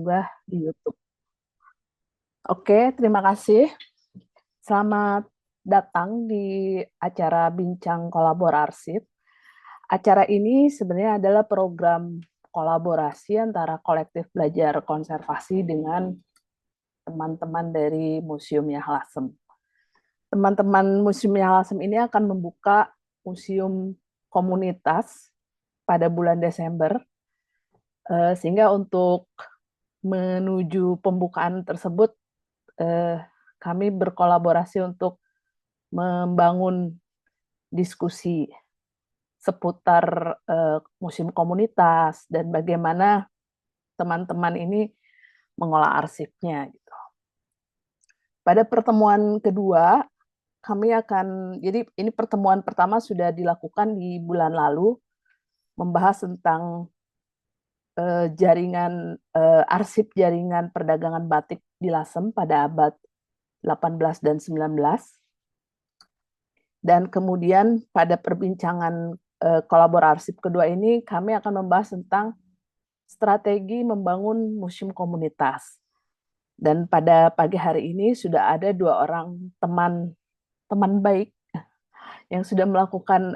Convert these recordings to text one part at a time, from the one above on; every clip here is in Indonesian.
diunggah di YouTube. Oke, terima kasih. Selamat datang di acara Bincang Kolabor Arsip. Acara ini sebenarnya adalah program kolaborasi antara kolektif belajar konservasi dengan teman-teman dari Museum Nyalasem. Teman-teman Museum Nyalasem ini akan membuka museum komunitas pada bulan Desember, sehingga untuk menuju pembukaan tersebut, kami berkolaborasi untuk membangun diskusi seputar museum komunitas dan bagaimana teman-teman ini mengolah arsipnya. Gitu. Pada pertemuan kedua, kami akan, jadi ini pertemuan pertama sudah dilakukan di bulan lalu, membahas tentang jaringan arsip jaringan perdagangan batik di Lasem pada abad 18 dan 19. Dan kemudian pada perbincangan kolaborasi kedua ini kami akan membahas tentang strategi membangun museum komunitas. Dan pada pagi hari ini sudah ada 2 orang teman baik yang sudah melakukan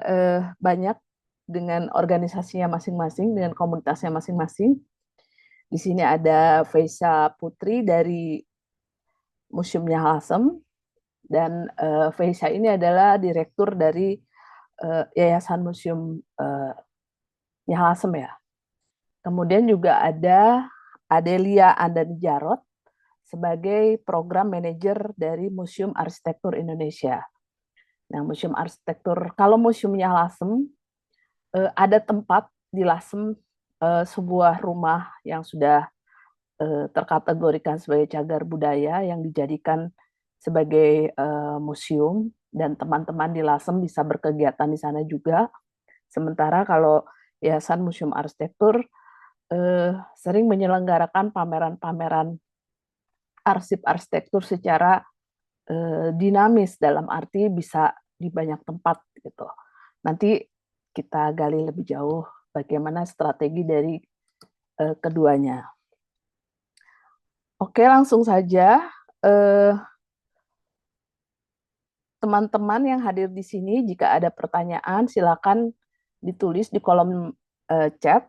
banyak dengan organisasinya masing-masing, dengan komunitasnya masing-masing. Di sini ada Faisa Putri dari Museum Nyalasem, dan Faisa ini adalah direktur dari Yayasan Museum Nyalasem ya. Kemudian juga ada Adelia Andani Jarot sebagai program manajer dari Museum Arsitektur Indonesia. Nah, Museum Arsitektur, kalau Museumnya Lasem, ada tempat di Lasem, sebuah rumah yang sudah terkategorikan sebagai cagar budaya yang dijadikan sebagai museum, dan teman-teman di Lasem bisa berkegiatan di sana juga. Sementara kalau Yayasan Museum Arsitektur sering menyelenggarakan pameran-pameran arsip arsitektur secara dinamis, dalam arti bisa di banyak tempat gitu. Nanti kita gali lebih jauh bagaimana strategi dari keduanya. Oke, langsung saja. Teman-teman yang hadir di sini, jika ada pertanyaan silakan ditulis di kolom chat.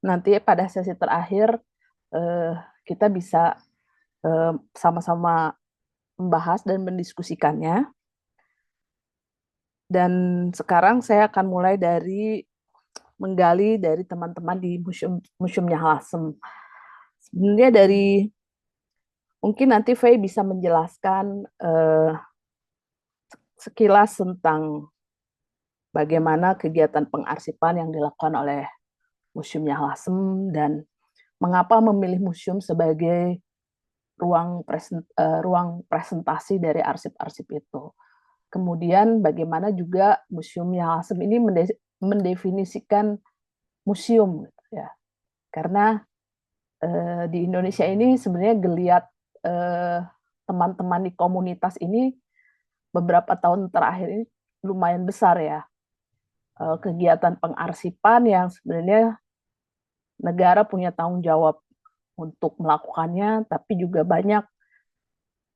Nanti pada sesi terakhir kita bisa sama-sama membahas dan mendiskusikannya. Dan sekarang saya akan mulai dari menggali dari teman-teman di Museumnya Lasem. Sebenarnya dari, mungkin nanti Faye bisa menjelaskan sekilas tentang bagaimana kegiatan pengarsipan yang dilakukan oleh Museumnya Lasem dan mengapa memilih museum sebagai ruang presentasi dari arsip-arsip itu. Kemudian bagaimana juga Museumnya Lasem ini mendefinisikan museum, ya, karena di Indonesia ini sebenarnya geliat teman-teman di komunitas ini beberapa tahun terakhir ini lumayan besar ya, kegiatan pengarsipan yang sebenarnya negara punya tanggung jawab untuk melakukannya, tapi juga banyak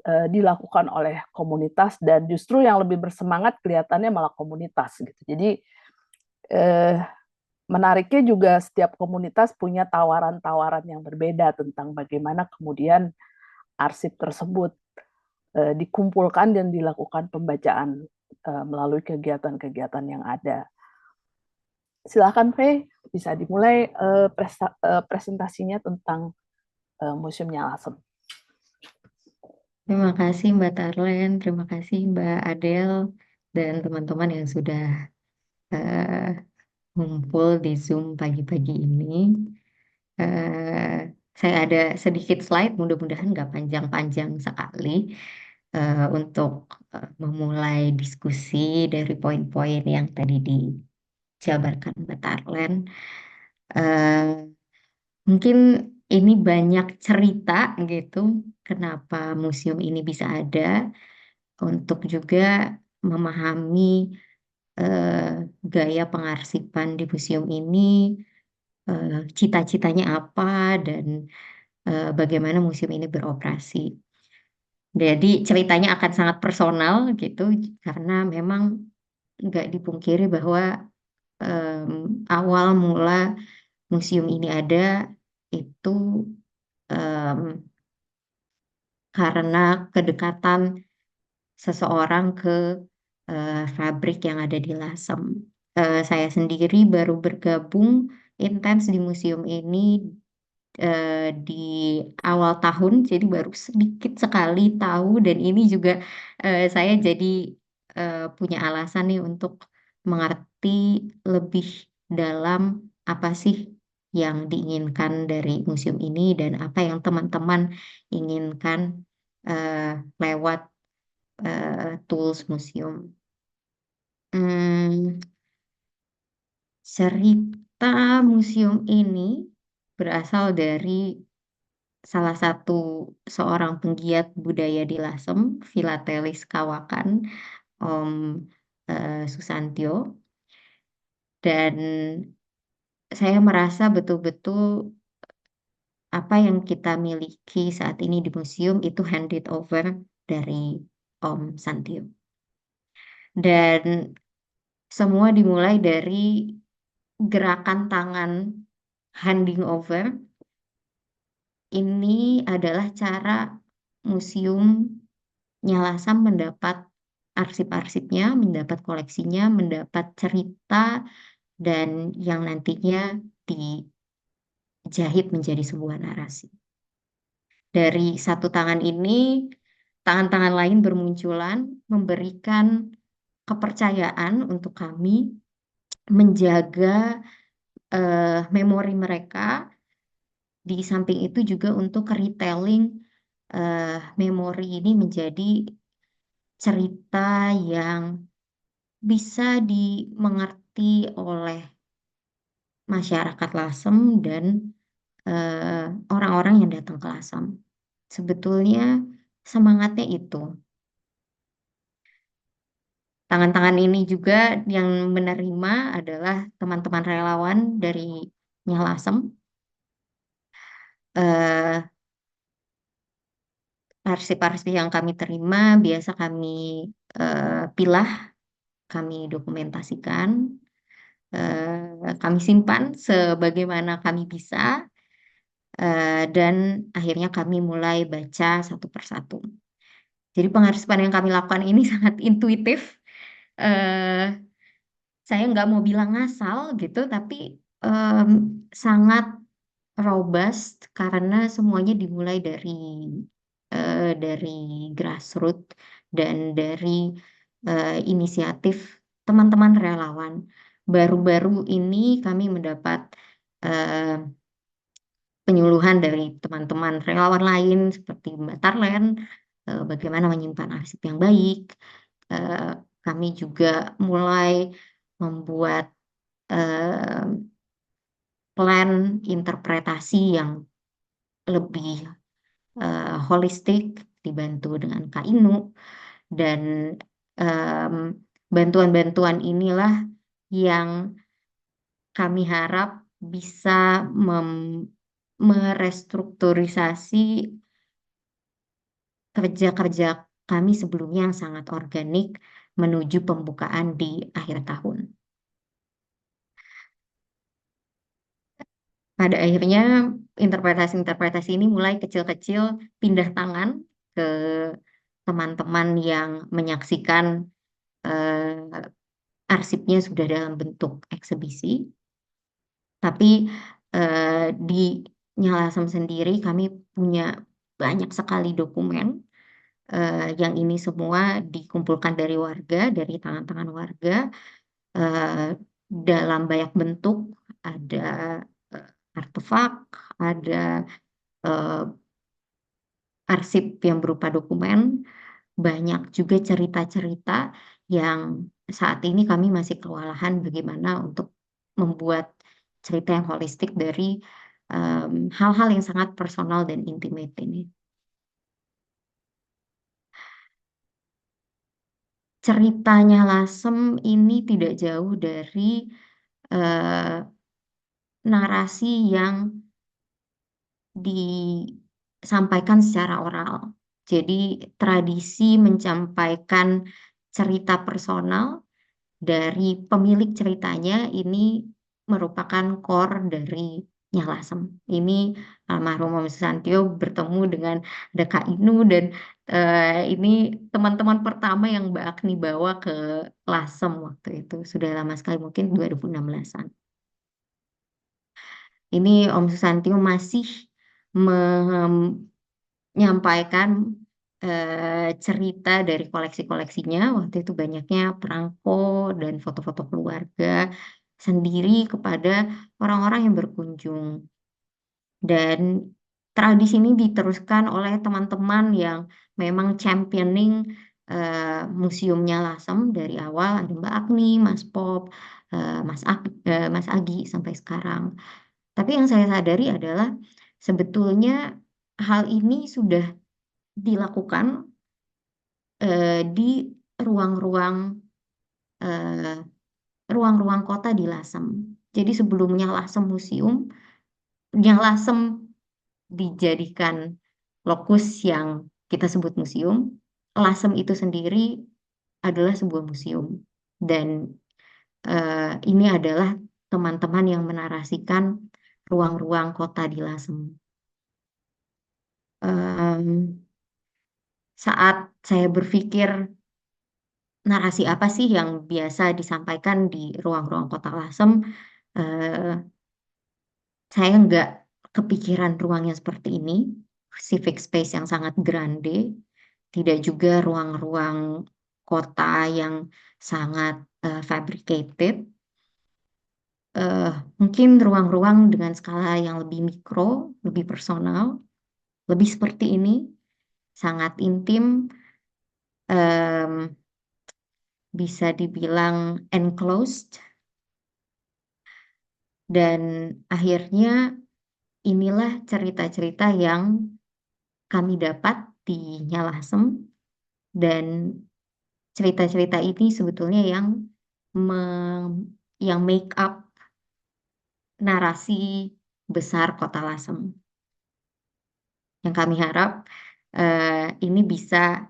dilakukan oleh komunitas, dan justru yang lebih bersemangat kelihatannya malah komunitas gitu. Jadi menariknya juga setiap komunitas punya tawaran-tawaran yang berbeda tentang bagaimana kemudian arsip tersebut dikumpulkan dan dilakukan pembacaan melalui kegiatan-kegiatan yang ada. Silakan Faye, bisa dimulai presentasinya tentang Museumnya Lasem. Terima kasih Mbak Tarlen, terima kasih Mbak Adel dan teman-teman yang sudah ngumpul di Zoom pagi-pagi ini. Saya ada sedikit slide, mudah-mudahan nggak panjang-panjang sekali untuk memulai diskusi dari poin-poin yang tadi dijabarkan Mbak Tarlen. Mungkin ini banyak cerita gitu, kenapa museum ini bisa ada, untuk juga memahami gaya pengarsipan di museum ini, cita-citanya apa, dan bagaimana museum ini beroperasi. Jadi ceritanya akan sangat personal gitu, karena memang nggak dipungkiri bahwa awal mula museum ini ada itu em, karena kedekatan seseorang ke fabrik yang ada di Lasem. Saya sendiri baru bergabung intens di museum ini di awal tahun, jadi baru sedikit sekali tahu, dan ini juga saya jadi punya alasan nih untuk mengerti lebih dalam apa sih yang diinginkan dari museum ini dan apa yang teman-teman inginkan eh, lewat tools museum. Hmm, cerita museum ini berasal dari salah satu seorang penggiat budaya di Lasem, Filatelis Kawakan, Om Susantyo, dan saya merasa betul-betul apa yang kita miliki saat ini di museum itu handed over dari Om Santio. Dan semua dimulai dari gerakan tangan handing over. Ini adalah cara museum Nyalasam mendapat arsip-arsipnya, mendapat koleksinya, mendapat cerita, dan yang nantinya dijahit menjadi sebuah narasi. Dari satu tangan ini, tangan-tangan lain bermunculan, memberikan kepercayaan untuk kami menjaga memori mereka. Di samping itu juga untuk retelling memori ini menjadi cerita yang bisa dimengerti oleh masyarakat Lasem dan orang-orang yang datang ke Lasem. Sebetulnya semangatnya itu. Tangan-tangan ini juga yang menerima adalah teman-teman relawan dari Nyalasem. Eh, Arsip-arsip yang kami terima biasa kami pilah, kami dokumentasikan, kami simpan sebagaimana kami bisa, dan akhirnya kami mulai baca satu persatu. Jadi pengarsipan yang kami lakukan ini sangat intuitif. Eh, saya nggak mau bilang ngasal gitu, tapi em, sangat robust karena semuanya dimulai dari grassroots dan dari inisiatif teman-teman relawan. Baru-baru ini kami mendapat eh, penyuluhan dari teman-teman relawan lain seperti Mbak Tarlen, bagaimana menyimpan arsip yang baik. Eh, Kami juga mulai membuat eh, plan interpretasi yang lebih holistik, dibantu dengan Kak Inu, dan em, bantuan-bantuan inilah yang kami harap bisa merestrukturisasi kerja-kerja kami sebelumnya yang sangat organik menuju pembukaan di akhir tahun. Pada akhirnya interpretasi-interpretasi ini mulai kecil-kecil pindah tangan ke teman-teman yang menyaksikan arsipnya sudah dalam bentuk eksebisi. Tapi di Nyalasem sendiri kami punya banyak sekali dokumen yang ini semua dikumpulkan dari warga, dari tangan-tangan warga eh, dalam banyak bentuk, ada artefak, ada eh, arsip yang berupa dokumen, banyak juga cerita-cerita yang saat ini kami masih kewalahan bagaimana untuk membuat cerita yang holistik dari hal-hal yang sangat personal dan intimate ini. Ceritanya Lasem ini tidak jauh dari eh, narasi yang disampaikan secara oral. Jadi tradisi menyampaikan cerita personal dari pemilik ceritanya ini merupakan core dari Nyalasem. Ini almarhum Om Susantyo bertemu dengan ada Kak Inu dan ini teman-teman pertama yang Mbak Agni bawa ke Lasem waktu itu. Sudah lama sekali, mungkin 2016-an. Ini Om Susantyo masih menyampaikan cerita dari koleksi-koleksinya. Waktu itu banyaknya perangko dan foto-foto keluarga sendiri kepada orang-orang yang berkunjung. Dan tradisi ini diteruskan oleh teman-teman yang memang championing museumnya Lasem dari awal. Ada Mbak Agni, Mas Pop, Mas Agi sampai sekarang. Tapi yang saya sadari adalah sebetulnya hal ini sudah dilakukan di ruang-ruang eh, ruang-ruang kota di Lasem. Jadi sebelumnya Lasem Museum, yang Lasem dijadikan lokus yang kita sebut museum, Lasem itu sendiri adalah sebuah museum. Dan ini adalah teman-teman yang menarasikan ruang-ruang kota di Lasem. Saat saya berpikir narasi apa sih yang biasa disampaikan di ruang-ruang kota Lasem, eh, saya nggak kepikiran ruangnya seperti ini, civic space yang sangat grande, tidak juga ruang-ruang kota yang sangat fabricated. Eh, Mungkin ruang-ruang dengan skala yang lebih mikro, lebih personal, lebih seperti ini, sangat intim, em, bisa dibilang enclosed, dan akhirnya inilah cerita-cerita yang kami dapat di Nyalasem, dan cerita-cerita ini sebetulnya yang yang make up narasi besar Kota Lasem. Yang kami harap ini bisa,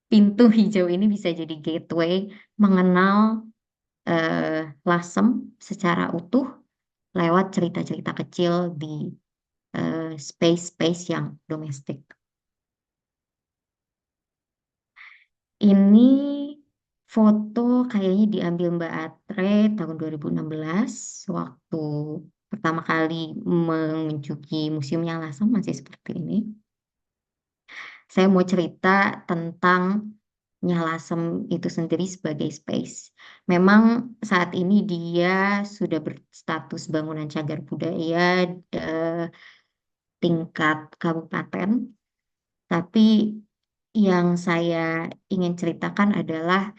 pintu hijau ini bisa jadi gateway mengenal Lasem secara utuh lewat cerita-cerita kecil di space-space yang domestik. Ini foto kayaknya diambil Mbak Atre tahun 2016 waktu pertama kali mengunjungi museumnya Lasem, masih seperti ini. Saya mau cerita tentang Nyalasem itu sendiri sebagai space. Memang saat ini dia sudah berstatus bangunan cagar budaya tingkat kabupaten, tapi yang saya ingin ceritakan adalah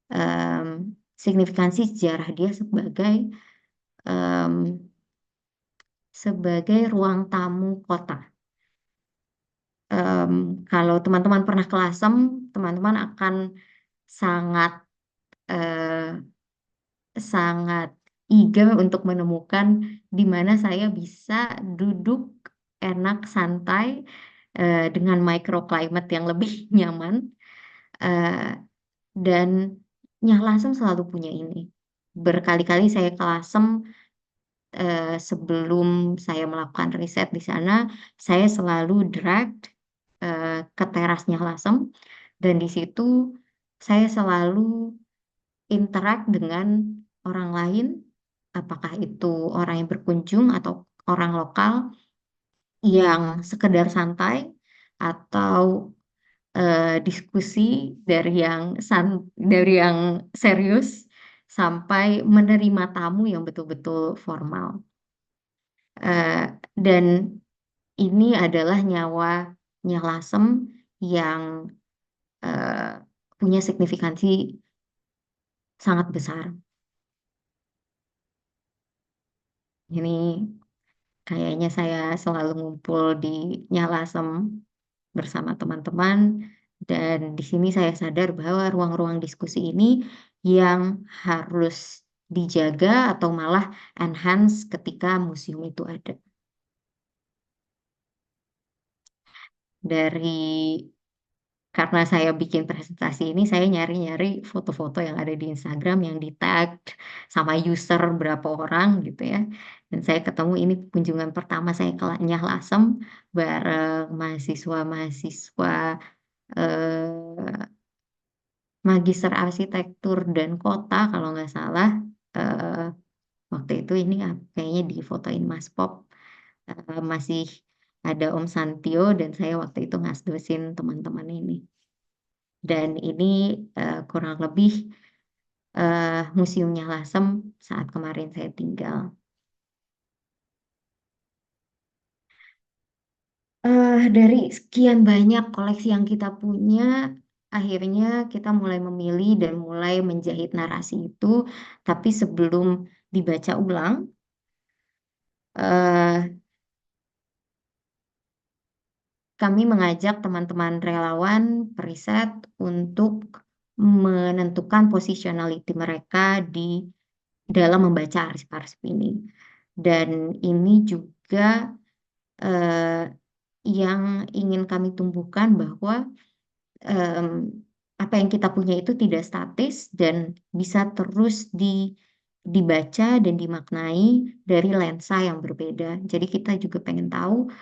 em, signifikansi sejarah dia em, sebagai ruang tamu kota. Em, Kalau teman-teman pernah ke Lasem, teman-teman akan sangat eh, sangat eager untuk menemukan di mana saya bisa duduk enak santai dengan microclimate yang lebih nyaman. Eh, dan Lasem selalu punya ini. Berkali-kali saya ke Lasem, sebelum saya melakukan riset di sana, saya selalu dragged ke terasnya Lasem, dan di situ saya selalu interact dengan orang lain, apakah itu orang yang berkunjung atau orang lokal yang sekedar santai, atau diskusi dari yang serius sampai menerima tamu yang betul-betul formal. Dan ini adalah nyawanya Lasem yang eh, punya signifikansi sangat besar. Ini kayaknya saya selalu ngumpul di Nyalasem bersama teman-teman, dan di sini saya sadar bahwa ruang-ruang diskusi ini yang harus dijaga atau malah enhance ketika museum itu ada. dari karena saya bikin presentasi ini, saya nyari-nyari foto-foto yang ada di Instagram yang di tag sama user berapa orang gitu ya. Dan saya ketemu ini kunjungan pertama saya ke Nyah Lasem bareng mahasiswa-mahasiswa eh, Magister Arsitektur dan Kota kalau nggak salah. Eh, Waktu itu ini kayaknya difotoin Mas Pop. Masih ada Om Santio dan saya waktu itu ngasdosin teman-teman ini. Dan ini kurang lebih museumnya Lasem saat kemarin saya tinggal. Dari sekian banyak koleksi yang kita punya, akhirnya kita mulai memilih dan mulai menjahit narasi itu. Tapi sebelum dibaca ulang, eh, kami mengajak teman-teman relawan periset untuk menentukan positionality mereka di dalam membaca arsip-arsip ini. Dan ini juga eh, yang ingin kami tumbuhkan bahwa em, apa yang kita punya itu tidak statis dan bisa terus dibaca dan dimaknai dari lensa yang berbeda. Jadi kita juga pengen tahu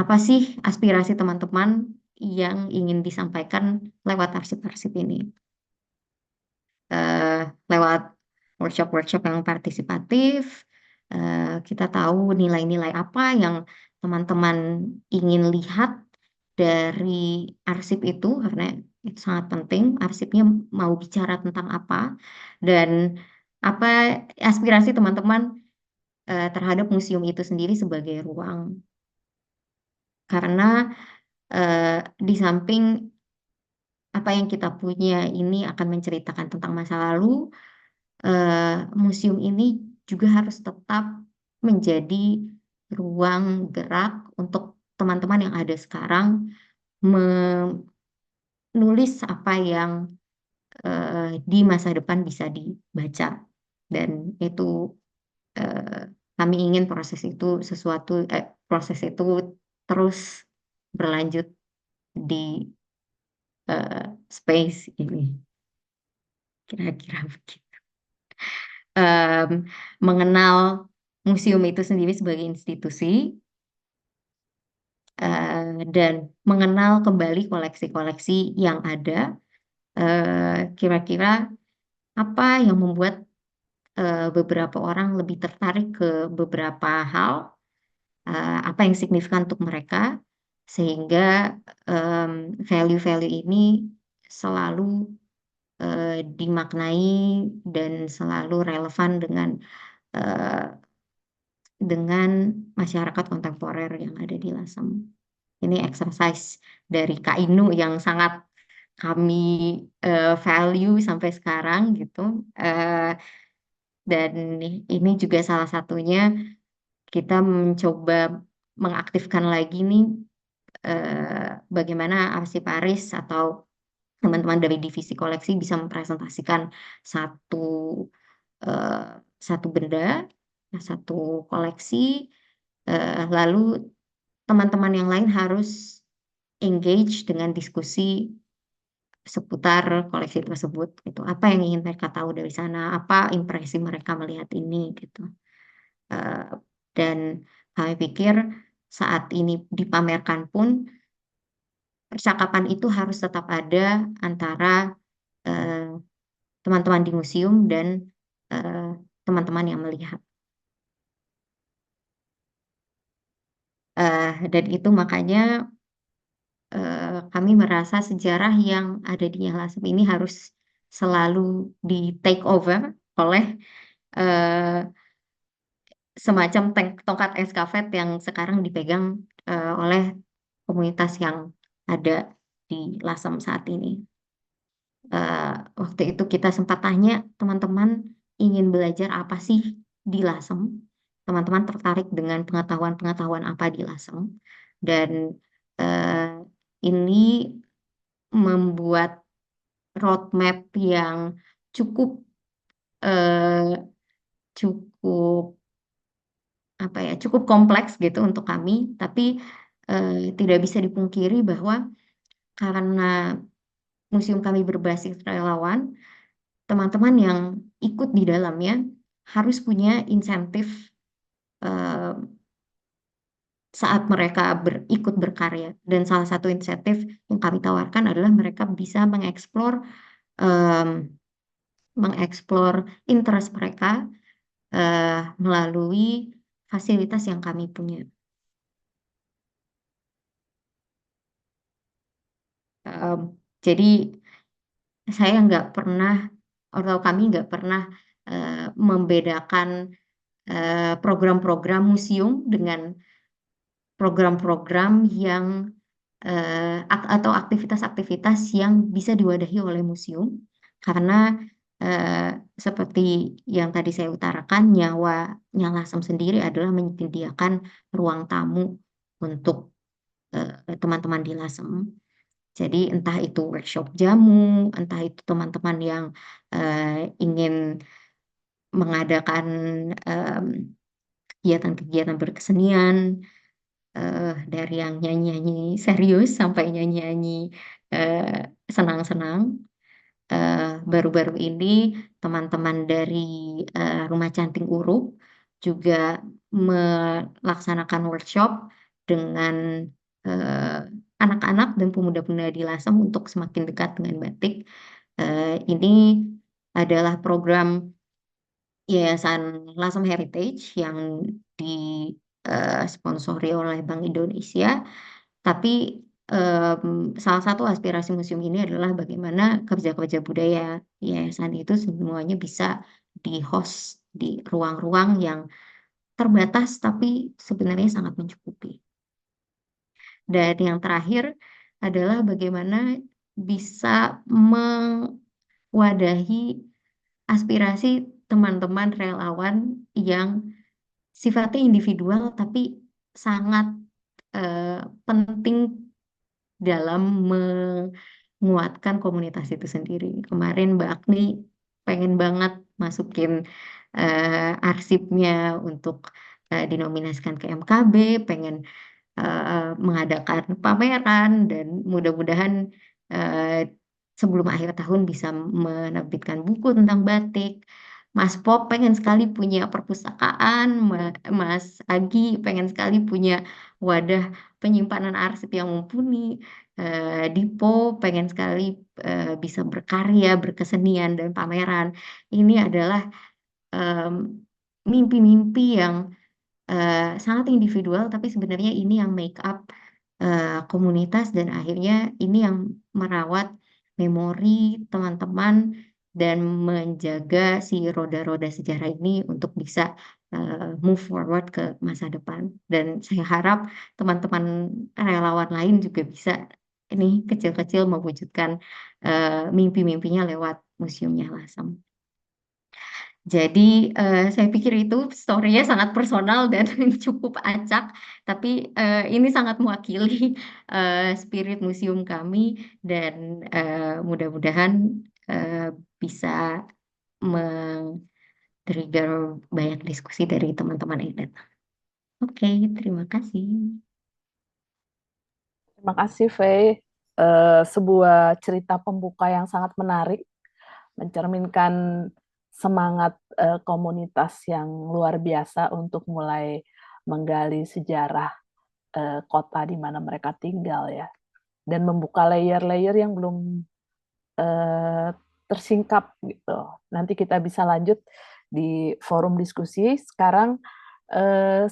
apa sih aspirasi teman-teman yang ingin disampaikan lewat arsip-arsip ini. eh, Lewat workshop-workshop yang partisipatif, kita tahu nilai-nilai apa yang teman-teman ingin lihat dari arsip itu, karena itu sangat penting. Arsipnya mau bicara tentang apa, dan apa aspirasi teman-teman terhadap museum itu sendiri sebagai ruang. Karena di samping apa yang kita punya ini akan menceritakan tentang masa lalu, museum ini juga harus tetap menjadi ruang gerak untuk teman-teman yang ada sekarang menulis apa yang di masa depan bisa dibaca. Dan itu eh, kami ingin proses itu terus berlanjut di space ini, kira-kira begitu. Em, Mengenal museum itu sendiri sebagai institusi, dan mengenal kembali koleksi-koleksi yang ada. Kira-kira apa yang membuat beberapa orang lebih tertarik ke beberapa hal, apa yang signifikan untuk mereka, sehingga em, value-value ini selalu dimaknai dan selalu relevan eh, dengan masyarakat kontemporer yang ada di Lasem. Ini exercise dari Kak Inu yang sangat kami value sampai sekarang gitu. Eh, dan ini juga salah satunya kita mencoba mengaktifkan lagi nih bagaimana arsiparis atau teman-teman dari divisi koleksi bisa mempresentasikan satu eh, satu benda, satu koleksi, lalu teman-teman yang lain harus engage dengan diskusi seputar koleksi tersebut gitu. Apa yang ingin mereka tahu dari sana, apa impresi mereka melihat ini gitu. Eh, dan kami pikir saat ini dipamerkan pun percakapan itu harus tetap ada antara eh, teman-teman di museum dan eh, teman-teman yang melihat. Dan itu makanya kami merasa sejarah yang ada di Nyah Lasem ini harus selalu di take over oleh eh, semacam tongkat estafet yang sekarang dipegang oleh komunitas yang ada di Lasem saat ini. Eh, Waktu itu kita sempat tanya teman-teman ingin belajar apa sih di Lasem. Teman-teman tertarik dengan pengetahuan-pengetahuan apa di Lasem. Dan eh, ini membuat roadmap yang cukup eh, cukup apa ya cukup kompleks gitu untuk kami. Tapi tidak bisa dipungkiri bahwa karena museum kami berbasis relawan, teman-teman yang ikut di dalamnya harus punya insentif eh, saat mereka ikut berkarya. Dan salah satu insentif yang kami tawarkan adalah mereka bisa em, mengeksplor interest mereka melalui fasilitas yang kami punya. Em, jadi saya nggak pernah atau kami nggak pernah membedakan program-program museum dengan program-program yang atau aktivitas-aktivitas yang bisa diwadahi oleh museum karena eh, seperti yang tadi saya utarakan nyawanya Lasem sendiri adalah menyediakan ruang tamu untuk teman-teman di Lasem. Jadi entah itu workshop jamu, entah itu teman-teman yang ingin mengadakan em, kegiatan-kegiatan berkesenian, dari yang nyanyi-nyanyi serius sampai nyanyi-nyanyi eh, senang-senang. Eh, Baru-baru ini teman-teman dari Rumah Canting Uruk juga melaksanakan workshop dengan eh, anak-anak dan pemuda-pemuda di Lasem untuk semakin dekat dengan batik. Ini adalah program Yayasan Lasem Heritage yang disponsori oleh Bank Indonesia. Tapi salah satu aspirasi museum ini adalah bagaimana kerja-kerja budaya yayasan itu semuanya bisa di-host di ruang-ruang yang terbatas tapi sebenarnya sangat mencukupi. Dan yang terakhir adalah bagaimana bisa mewadahi aspirasi teman-teman relawan yang sifatnya individual tapi sangat penting dalam menguatkan komunitas itu sendiri. Kemarin Mbak Agni pengen banget masukin arsipnya untuk dinominasikan ke MKB, pengen mengadakan pameran dan mudah-mudahan eh, sebelum akhir tahun bisa menerbitkan buku tentang batik. Mas Pop pengen sekali punya perpustakaan, Mas Agi pengen sekali punya wadah penyimpanan arsip yang mumpuni, Dipo pengen sekali bisa berkarya, berkesenian dan pameran. Ini adalah em, mimpi-mimpi yang sangat individual, tapi sebenarnya ini yang make up komunitas dan akhirnya ini yang merawat memori teman-teman dan menjaga si roda-roda sejarah ini untuk bisa move forward ke masa depan. Dan saya harap teman-teman relawan lain juga bisa ini kecil-kecil mewujudkan mimpi-mimpinya lewat museumnya Lasem. Jadi saya pikir itu story-nya sangat personal dan cukup acak, tapi ini sangat mewakili spirit museum kami dan mudah-mudahan eh, bisa men-trigger banyak diskusi dari teman-teman yang datang. Oke, terima kasih. Terima kasih, Faye. Sebuah cerita pembuka yang sangat menarik, mencerminkan semangat komunitas yang luar biasa untuk mulai menggali sejarah kota di mana mereka tinggal ya, dan membuka layer-layer yang belum eh, tersingkap gitu. Nanti kita bisa lanjut di forum diskusi. Sekarang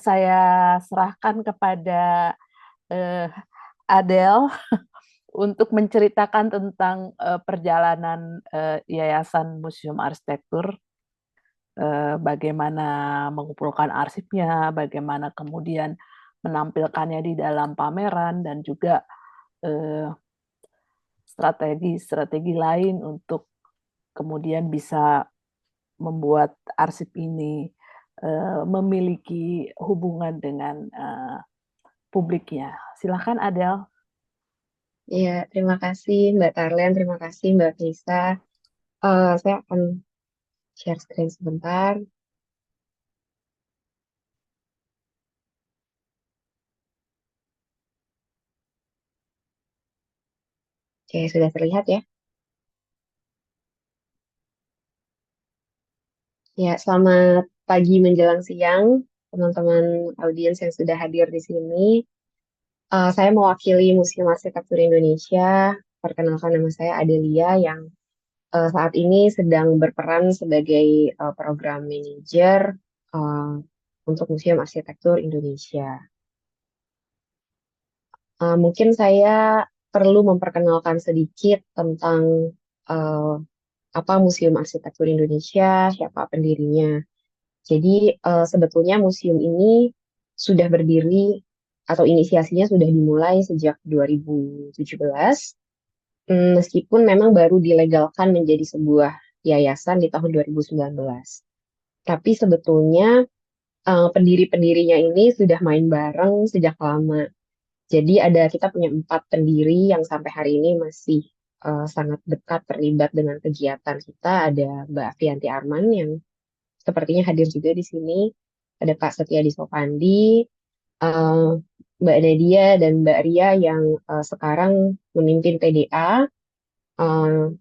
saya serahkan kepada eh, Adele untuk menceritakan tentang perjalanan Yayasan Museum Arsitektur, bagaimana mengumpulkan arsipnya, bagaimana kemudian menampilkannya di dalam pameran, dan juga eh, strategi-strategi lain untuk kemudian bisa membuat arsip ini memiliki hubungan dengan publiknya. Silakan Adele. Ya, terima kasih Mbak Tarlen, terima kasih Mbak Nisa. Saya akan share screen sebentar. Oke, sudah terlihat ya? Ya, selamat pagi menjelang siang, teman-teman audiens yang sudah hadir di sini. Saya mewakili Museum Arsitektur Indonesia. Perkenalkan, nama saya Adelia yang saat ini sedang berperan sebagai program manager uh, untuk Museum Arsitektur Indonesia. Mungkin saya perlu memperkenalkan sedikit tentang uh, apa Museum Arsitektur Indonesia, siapa pendirinya. Jadi sebetulnya museum ini sudah berdiri atau inisiasinya sudah dimulai sejak 2017, meskipun memang baru dilegalkan menjadi sebuah yayasan di tahun 2019. Tapi sebetulnya pendiri-pendirinya ini sudah main bareng sejak lama. Jadi kita punya 4 pendiri yang sampai hari ini masih sangat dekat terlibat dengan kegiatan kita. Ada Mbak Afianti Arman yang sepertinya hadir juga di sini. Ada Pak Setiadi Sopandi, eh, Mbak Nadia dan Mbak Ria yang sekarang memimpin PDA.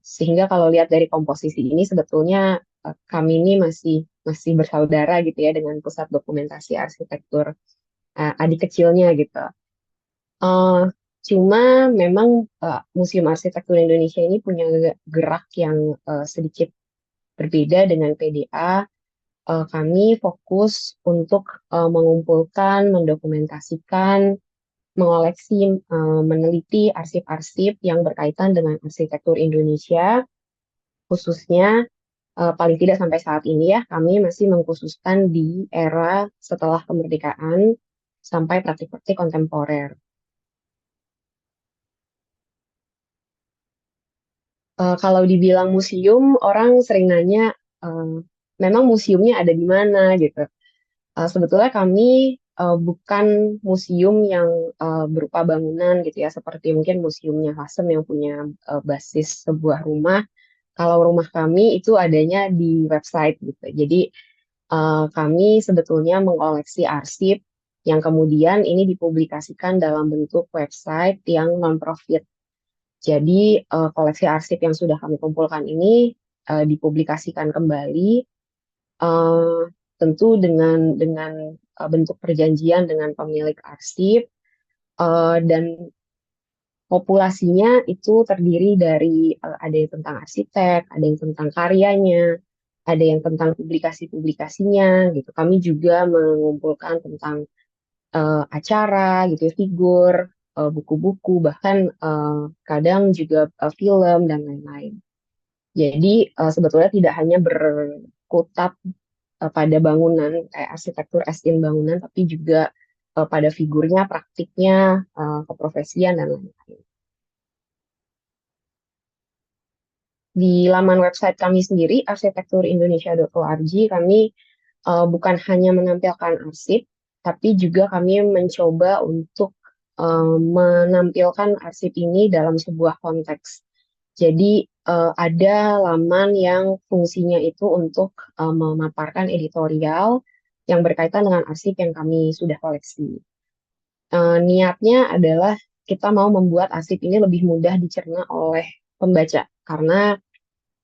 Sehingga kalau lihat dari komposisi ini sebetulnya kami ini masih masih bersaudara gitu ya dengan Pusat Dokumentasi Arsitektur adik kecilnya gitu. Eh, Cuma memang Museum Arsitektur Indonesia ini punya gerak yang sedikit berbeda dengan PDA. Kami fokus untuk mengumpulkan, mendokumentasikan, mengoleksi, meneliti arsip-arsip yang berkaitan dengan arsitektur Indonesia, khususnya paling tidak sampai saat ini ya, kami masih mengkhususkan di era setelah kemerdekaan sampai praktik-praktik kontemporer. Kalau dibilang museum, orang sering nanya, eh, memang museumnya ada di mana gitu. Sebetulnya kami bukan museum yang berupa bangunan gitu ya, seperti mungkin museumnya Lasem yang punya basis sebuah rumah. Kalau rumah kami itu adanya di website gitu. Jadi kami sebetulnya mengoleksi arsip yang kemudian ini dipublikasikan dalam bentuk website yang non-profit. Jadi koleksi arsip yang sudah kami kumpulkan ini dipublikasikan kembali, eh, tentu dengan bentuk perjanjian dengan pemilik arsip, dan populasinya itu terdiri dari ada yang tentang arsitek, ada yang tentang karyanya, ada yang tentang publikasi-publikasinya gitu. Kami juga mengumpulkan tentang acara gitu, ya, figur, buku-buku, bahkan kadang juga film dan lain-lain. Jadi sebetulnya tidak hanya berkutat pada bangunan kayak arsitektur as in bangunan, tapi juga pada figurnya, praktiknya, keprofesian dan lain-lain. Di laman website kami sendiri, arsitekturindonesia.org, kami bukan hanya menampilkan arsip, tapi juga kami mencoba untuk menampilkan arsip ini dalam sebuah konteks. Jadi ada laman yang fungsinya itu untuk memaparkan editorial yang berkaitan dengan arsip yang kami sudah koleksi. Niatnya adalah kita mau membuat arsip ini lebih mudah dicerna oleh pembaca, karena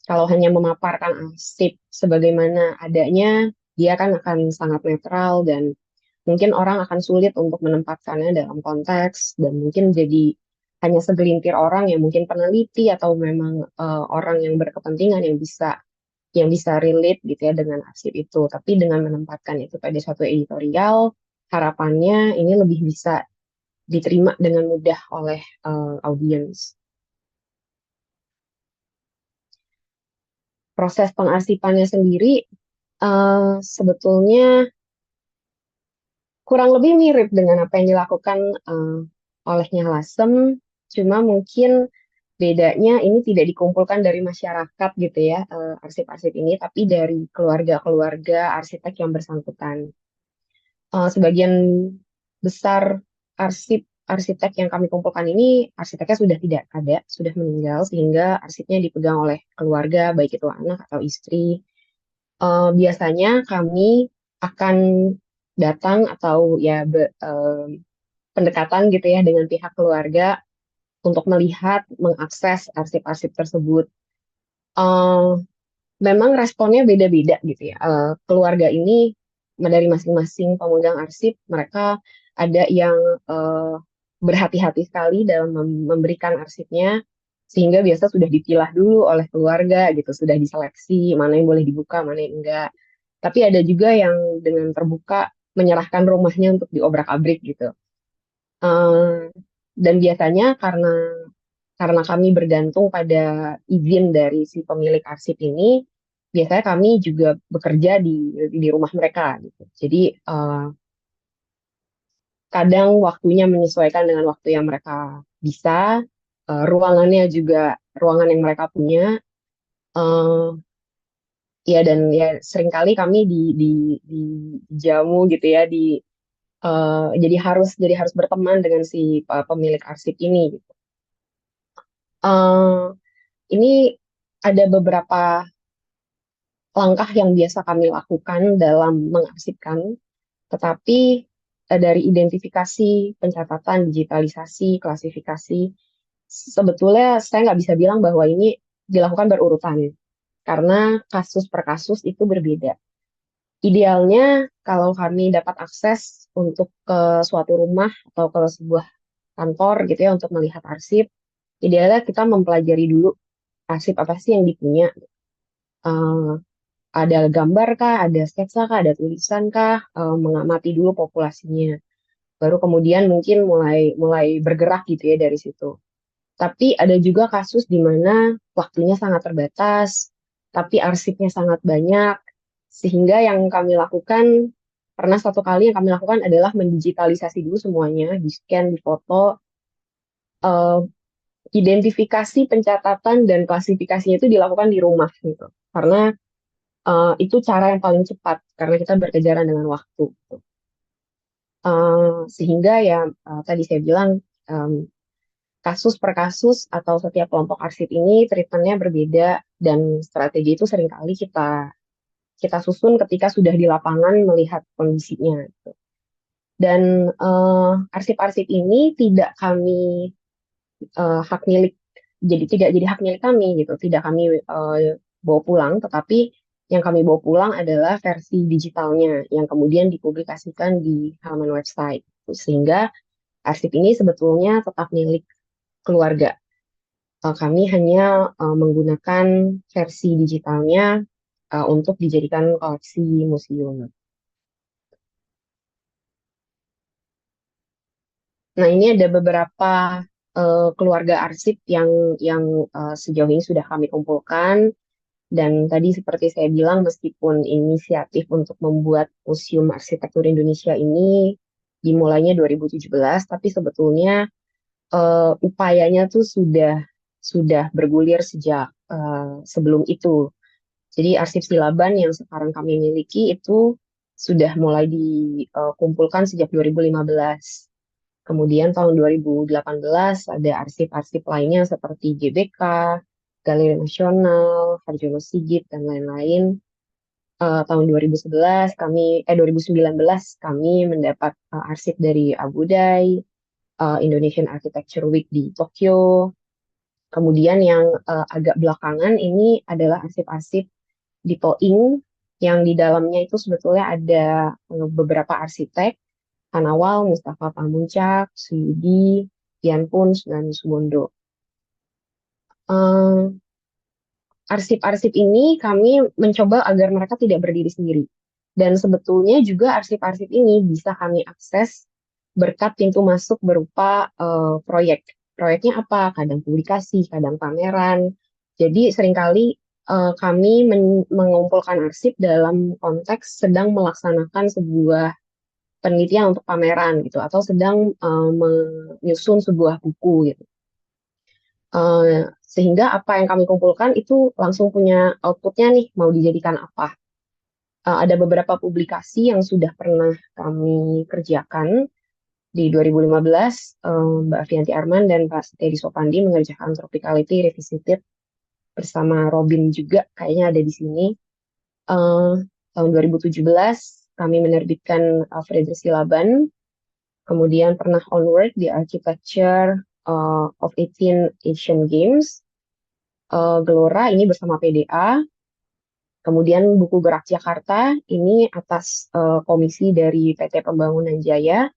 kalau hanya memaparkan arsip sebagaimana adanya, dia kan akan sangat netral dan mungkin orang akan sulit untuk menempatkannya dalam konteks dan mungkin jadi hanya segelintir orang yang mungkin peneliti atau memang orang yang berkepentingan yang bisa relate gitu ya dengan arsip itu. Tapi dengan menempatkan itu pada suatu editorial, harapannya ini lebih bisa diterima dengan mudah oleh audiens. Proses pengarsipannya sendiri sebetulnya kurang lebih mirip dengan apa yang dilakukan olehnya Lasem, cuma mungkin bedanya ini tidak dikumpulkan dari masyarakat gitu ya, arsip-arsip ini, tapi dari keluarga-keluarga arsitek yang bersangkutan. Sebagian besar arsip arsitek yang kami kumpulkan ini arsiteknya sudah tidak ada, sudah meninggal, sehingga arsipnya dipegang oleh keluarga, baik itu anak atau istri. Biasanya kami akan datang atau ya pendekatan gitu ya dengan pihak keluarga untuk melihat, mengakses arsip-arsip tersebut. Eh, Memang responnya beda-beda gitu ya. Keluarga ini dari masing-masing pemegang arsip, mereka ada yang eh, berhati-hati sekali dalam memberikan arsipnya, sehingga biasa sudah dipilah dulu oleh keluarga gitu, sudah diseleksi mana yang boleh dibuka, mana yang enggak. Tapi ada juga yang dengan terbuka menyerahkan rumahnya untuk diobrak-abrik gitu. Eh, dan biasanya karena kami bergantung pada izin dari si pemilik arsip ini, biasanya kami juga bekerja di rumah mereka gitu. Jadi kadang waktunya menyesuaikan dengan waktu yang mereka bisa, ruangannya juga ruangan yang mereka punya. eh, Ya dan ya seringkali kami di jamu gitu ya jadi harus berteman dengan si pemilik arsip ini gitu. Eh, ini ada beberapa langkah yang biasa kami lakukan dalam mengarsipkan, tetapi dari identifikasi, pencatatan, digitalisasi, klasifikasi, sebetulnya saya nggak bisa bilang bahwa ini dilakukan berurutan, karena kasus per kasus itu berbeda. Idealnya kalau kami dapat akses untuk ke suatu rumah atau ke sebuah kantor gitu ya untuk melihat arsip, idealnya kita mempelajari dulu arsip apa sih yang dipunya. Eh, ada gambar kah, ada sketsa kah, ada tulisan kah, mengamati dulu populasinya. Baru kemudian mungkin mulai mulai bergerak gitu ya dari situ. Tapi ada juga kasus di mana waktunya sangat terbatas, tapi arsipnya sangat banyak, sehingga yang kami lakukan, pernah satu kali yang kami lakukan adalah mendigitalisasi dulu semuanya, di-scan, difoto, eh, identifikasi, pencatatan, dan klasifikasinya itu dilakukan di rumah gitu. Karena itu cara yang paling cepat, karena kita berkejaran dengan waktu. Gitu. Sehingga ya tadi saya bilang, em, kasus per kasus atau setiap kelompok arsip ini treatmentnya berbeda dan strategi itu seringkali kita kita susun ketika sudah di lapangan melihat kondisinya. Gitu. Dan arsip-arsip ini tidak kami hak milik, jadi tidak jadi hak milik kami gitu, tidak kami bawa pulang, tetapi yang kami bawa pulang adalah versi digitalnya yang kemudian dipublikasikan di halaman website. Sehingga arsip ini sebetulnya tetap milik keluarga. Kami hanya menggunakan versi digitalnya untuk dijadikan koleksi museum. Nah, ini ada beberapa keluarga arsip yang sejauh ini sudah kami kumpulkan. Dan tadi seperti saya bilang, meskipun inisiatif untuk membuat Museum Arsitektur Indonesia ini dimulainya 2017, tapi sebetulnya upayanya tuh sudah bergulir sejak sebelum itu. Jadi arsip Silaban yang sekarang kami miliki itu sudah mulai dikumpulkan sejak 2015. Kemudian tahun 2018 ada arsip-arsip lainnya seperti GBK, Galeri Nasional, Harjono Sigit, dan lain-lain. Tahun 2019 kami mendapat arsip dari Abu Dhabi, Indonesian Architecture Week di Tokyo. Kemudian yang agak belakangan ini adalah arsip-arsip di Toing yang di dalamnya itu sebetulnya ada beberapa arsitek, Kanawal, Mustafa Pamuncak, Suyudi, Pian Puns, dan Sumondo. Arsip-arsip ini kami mencoba agar mereka tidak berdiri sendiri. Dan sebetulnya juga arsip-arsip ini bisa kami akses berkat pintu masuk berupa proyek. Proyeknya apa? Kadang publikasi, kadang pameran. Jadi seringkali kami mengumpulkan arsip dalam konteks sedang melaksanakan sebuah penelitian untuk pameran gitu, atau sedang menyusun sebuah buku gitu. Sehingga apa yang kami kumpulkan itu langsung punya outputnya nih, mau dijadikan apa. Ada beberapa publikasi yang sudah pernah kami kerjakan. Di 2015, Mbak Avianti Arman dan Pak Teddy Sopandi mengerjakan Tropicality Revisited bersama Robin juga, kayaknya ada di sini. Tahun 2017, kami menerbitkan Friedrich Silaban. Kemudian pernah Onward di Architecture of 18 Asian Games, Gelora ini bersama PDA, kemudian buku Gerak Jakarta ini atas komisi dari PT Pembangunan Jaya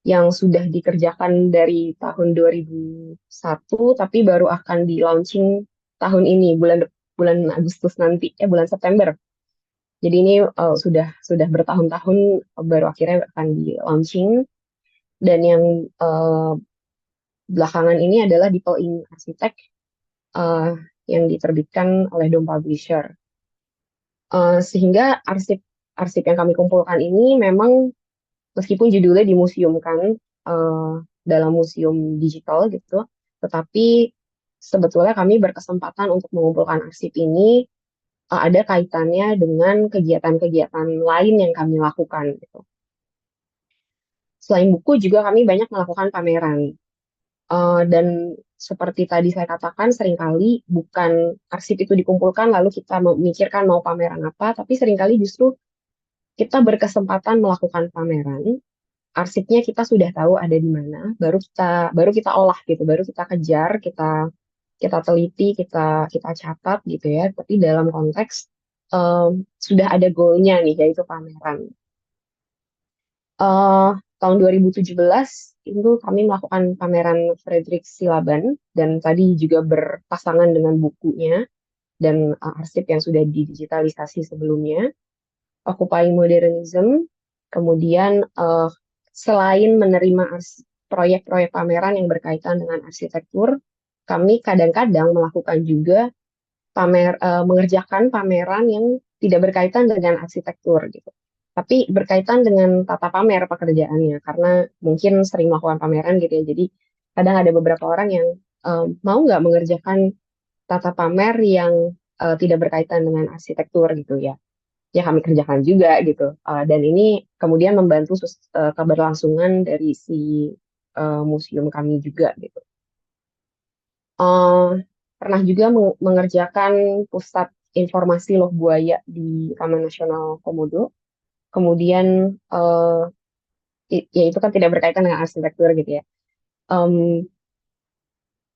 yang sudah dikerjakan dari tahun 2001 tapi baru akan di launching tahun ini bulan Agustus nanti bulan September. Jadi ini sudah bertahun-tahun baru akhirnya akan di launching, dan yang belakangan ini adalah Deeple Ing Arsitek yang diterbitkan oleh Dom Publisher. Sehingga arsip yang kami kumpulkan ini memang meskipun judulnya dimuseumkan dalam museum digital gitu, tetapi sebetulnya kami berkesempatan untuk mengumpulkan arsip ini ada kaitannya dengan kegiatan-kegiatan lain yang kami lakukan gitu. Selain buku juga kami banyak melakukan pameran. Dan seperti tadi saya katakan, seringkali bukan arsip itu dikumpulkan lalu kita memikirkan mau pameran apa, tapi seringkali justru kita berkesempatan melakukan pameran, arsipnya kita sudah tahu ada di mana, baru kita olah gitu, baru kita kejar, kita teliti, kita catat gitu ya, tapi dalam konteks sudah ada goalnya nih, yaitu pameran. Tahun 2017 itu kami melakukan pameran Frederick Silaban, dan tadi juga berpasangan dengan bukunya dan arsip yang sudah didigitalisasi sebelumnya, Occupying Modernism. Kemudian selain menerima proyek-proyek pameran yang berkaitan dengan arsitektur, kami kadang-kadang melakukan juga mengerjakan pameran yang tidak berkaitan dengan arsitektur gitu, tapi berkaitan dengan tata pamer pekerjaannya, karena mungkin sering melakukan pameran gitu ya. Jadi kadang ada beberapa orang yang mau nggak mengerjakan tata pamer yang tidak berkaitan dengan arsitektur gitu ya. Ya kami kerjakan juga gitu. Dan ini kemudian membantu keberlangsungan dari si museum kami juga gitu. Pernah juga mengerjakan pusat informasi loh buaya di Taman Nasional Komodo. Kemudian ya itu kan tidak berkaitan dengan arsitektur gitu ya.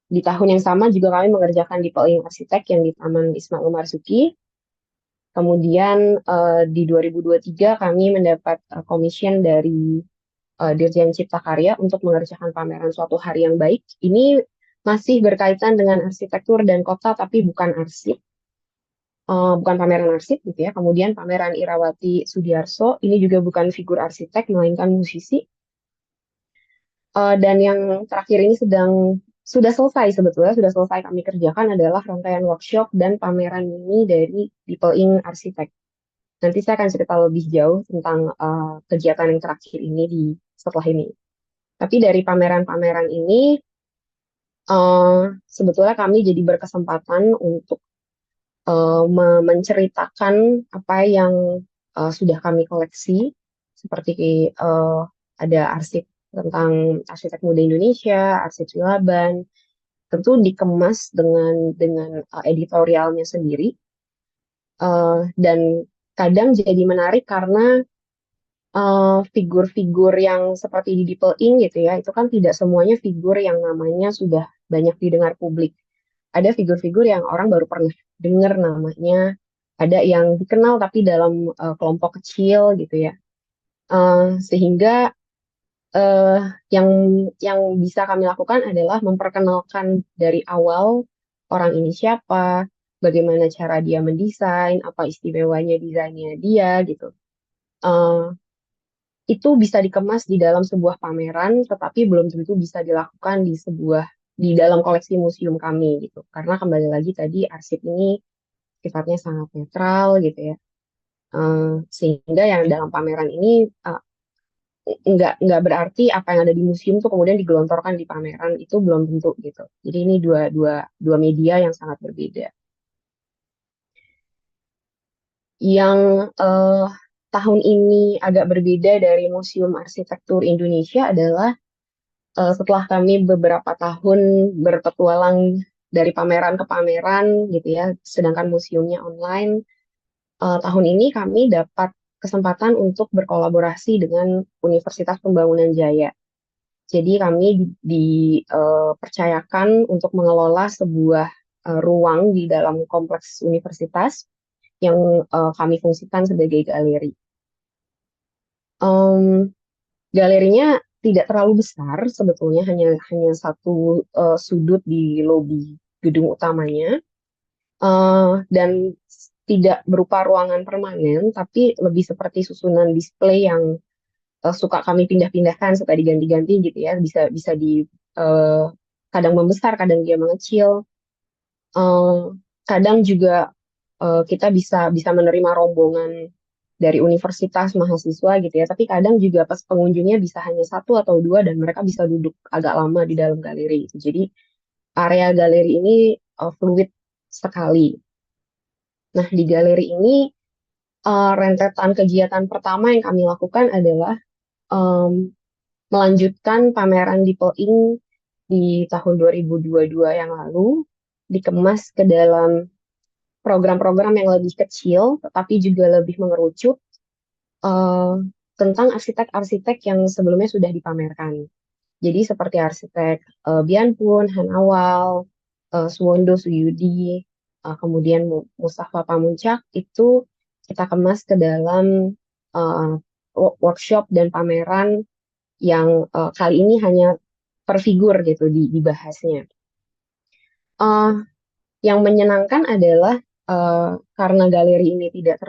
Di tahun yang sama juga kami mengerjakan Deeple Ing Arsitek yang di Taman Ismail Marzuki. Kemudian di 2023 kami mendapat commission dari Dirjen Cipta Karya untuk mengerjakan pameran Suatu Hari yang Baik. Ini masih berkaitan dengan arsitektur dan kota, tapi bukan arsip. Bukan pameran arsip gitu ya. Kemudian pameran Irawati Sudiarso, ini juga bukan figur arsitek, melainkan musisi. Dan yang terakhir ini sudah selesai sebetulnya, sudah selesai kami kerjakan adalah rangkaian workshop dan pameran ini dari Deeple Ing Arsitek. Nanti saya akan cerita lebih jauh tentang kegiatan yang terakhir ini setelah ini. Tapi dari pameran-pameran ini, sebetulnya kami jadi berkesempatan untuk menceritakan apa yang sudah kami koleksi, seperti ada arsip tentang arsitek muda Indonesia, arsip Silaban, tentu dikemas dengan editorialnya sendiri, dan kadang jadi menarik karena figur-figur yang seperti di Deeple Ing gitu ya, itu kan tidak semuanya figur yang namanya sudah banyak didengar publik. Ada figur-figur yang orang baru pernah dengar namanya, ada yang dikenal tapi dalam kelompok kecil gitu ya. Sehingga yang bisa kami lakukan adalah memperkenalkan dari awal orang ini siapa, bagaimana cara dia mendesain, apa istimewanya desainnya dia gitu. Itu bisa dikemas di dalam sebuah pameran, tetapi belum tentu bisa dilakukan di dalam koleksi museum kami gitu. Karena kembali lagi tadi arsip ini sifatnya sangat netral gitu ya. Sehingga yang dalam pameran ini nggak berarti apa yang ada di museum tuh kemudian digelontorkan di pameran, itu belum tentu gitu. Jadi ini dua media yang sangat berbeda. Yang tahun ini agak berbeda dari Museum Arsitektur Indonesia adalah setelah kami beberapa tahun berpetualang dari pameran ke pameran gitu ya, sedangkan museumnya online, tahun ini kami dapat kesempatan untuk berkolaborasi dengan Universitas Pembangunan Jaya. Jadi kami dipercayakan untuk mengelola sebuah ruang di dalam kompleks universitas yang kami fungsikan sebagai galeri. Galerinya tidak terlalu besar sebetulnya, hanya satu sudut di lobi gedung utamanya, dan tidak berupa ruangan permanen, tapi lebih seperti susunan display yang suka kami pindah-pindahkan, suka diganti-ganti gitu ya, bisa bisa di kadang membesar, kadang dia mengecil. Kadang juga kita bisa menerima rombongan dari universitas mahasiswa gitu ya, tapi kadang juga pas pengunjungnya bisa hanya satu atau dua dan mereka bisa duduk agak lama di dalam galeri gitu. Jadi area galeri ini fluid sekali. Nah, di galeri ini rentetan kegiatan pertama yang kami lakukan adalah em, melanjutkan pameran di Peling di tahun 2022 yang lalu, dikemas ke dalam program-program yang lebih kecil, tetapi juga lebih mengerucut eh, tentang arsitek-arsitek yang sebelumnya sudah dipamerkan. Jadi seperti arsitek Bian Pun, Han Awal, Suwondo Suyudi, kemudian Mustafa Pamuncak, itu kita kemas ke dalam eh, workshop dan pameran yang kali ini hanya per figur gitu dibahasnya. Eh, yang menyenangkan adalah karena galeri ini tidak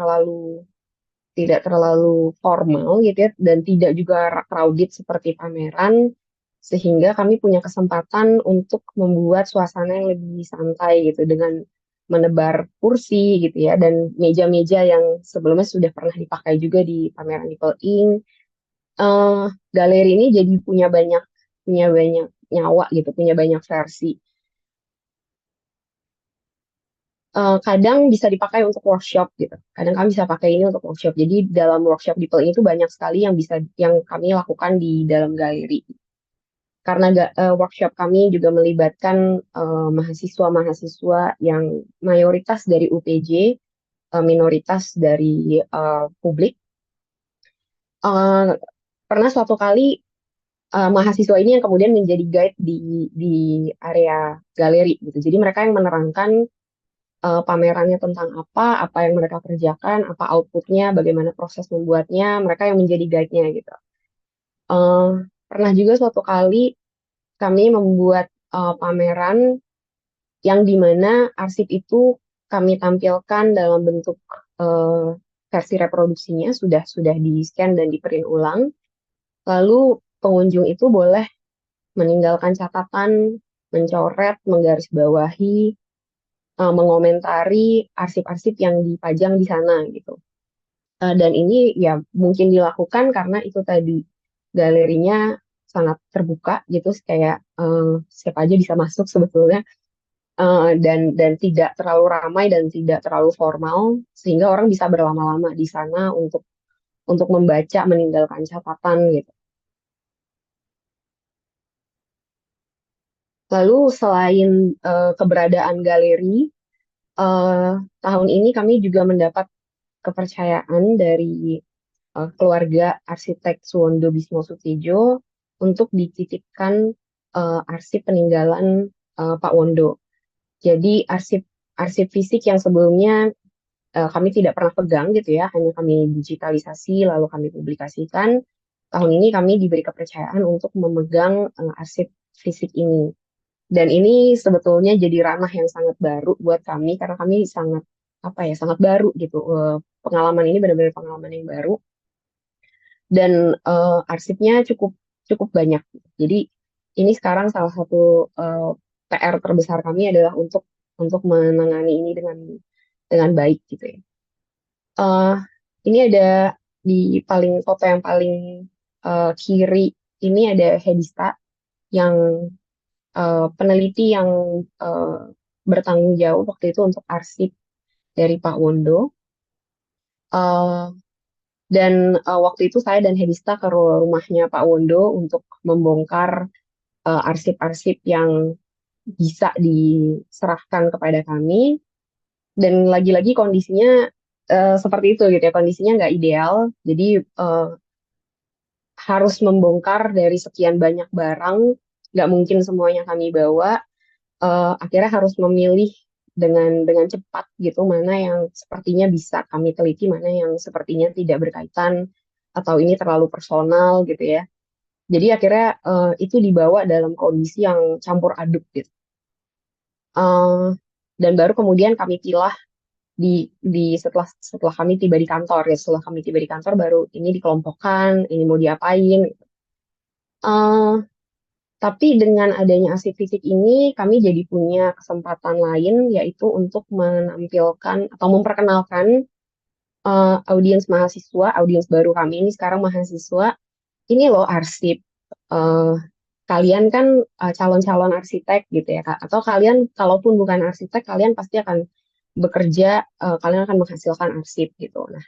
terlalu formal gitu ya, dan tidak juga crowded seperti pameran, sehingga kami punya kesempatan untuk membuat suasana yang lebih santai gitu dengan menebar kursi gitu ya, dan meja-meja yang sebelumnya sudah pernah dipakai juga di pameran di Peling. eh Galeri ini jadi punya banyak nyawa gitu, punya banyak versi. Kadang bisa dipakai untuk workshop gitu. Kadang kami bisa pakai ini untuk workshop. Jadi dalam workshop di Pel ini tuh banyak sekali yang kami lakukan di dalam galeri. Karena workshop kami juga melibatkan mahasiswa-mahasiswa yang mayoritas dari UPJ, minoritas dari publik. Uh, Pernah suatu kali mahasiswa ini yang kemudian menjadi guide di area galeri gitu. Jadi mereka yang menerangkan pamerannya tentang apa yang mereka kerjakan, apa outputnya, bagaimana proses membuatnya, mereka yang menjadi guide-nya gitu. Eh, Pernah juga suatu kali kami membuat pameran yang dimana arsip itu kami tampilkan dalam bentuk eh, versi reproduksinya sudah di-scan dan di-print ulang. Lalu pengunjung itu boleh meninggalkan catatan, mencoret, menggarisbawahi, mengomentari arsip-arsip yang dipajang di sana gitu. Dan ini ya mungkin dilakukan karena itu tadi galerinya sangat terbuka gitu, kayak siapa aja bisa masuk sebetulnya. Dan tidak terlalu ramai dan tidak terlalu formal sehingga orang bisa berlama-lama di sana untuk membaca, meninggalkan catatan gitu. Lalu selain keberadaan galeri, eh, tahun ini kami juga mendapat kepercayaan dari keluarga arsitek Suwondo Bismo Sutiejo untuk dititipkan arsip peninggalan Pak Wondo. Jadi arsip arsip fisik yang sebelumnya kami tidak pernah pegang gitu ya, hanya kami digitalisasi lalu kami publikasikan. Tahun ini kami diberi kepercayaan untuk memegang arsip fisik ini. Dan ini sebetulnya jadi ranah yang sangat baru buat kami karena kami sangat apa ya, sangat baru gitu. Pengalaman ini benar-benar pengalaman yang baru dan arsipnya cukup cukup banyak. Jadi ini sekarang salah satu PR terbesar kami adalah untuk menangani ini dengan baik gitu ya. Eh, ini ada di foto yang paling kiri ini ada Hedista yang peneliti yang eh, bertanggung jawab waktu itu untuk arsip dari Pak Wondo. Eh, dan waktu itu saya dan Hedista ke rumahnya Pak Wondo untuk membongkar arsip-arsip yang bisa diserahkan kepada kami. Dan lagi-lagi kondisinya seperti itu gitu ya, kondisinya nggak ideal. Jadi harus membongkar dari sekian banyak barang, nggak mungkin semuanya kami bawa. Akhirnya harus memilih dengan cepat gitu mana yang sepertinya bisa kami teliti, mana yang sepertinya tidak berkaitan atau ini terlalu personal gitu ya. Jadi akhirnya itu dibawa dalam kondisi yang campur aduk gitu. Eh, dan baru kemudian kami pilah di setelah kami tiba di kantor ya, setelah kami tiba di kantor baru ini dikelompokkan, ini mau diapain. Eh, tapi dengan adanya arsip fisik ini, kami jadi punya kesempatan lain, yaitu untuk menampilkan atau memperkenalkan audiens mahasiswa, audiens baru kami ini sekarang mahasiswa, ini loh arsip. Eh, Kalian kan calon-calon arsitek gitu ya, Kak. Atau kalian, kalaupun bukan arsitek, kalian pasti akan bekerja, kalian akan menghasilkan arsip gitu. Nah,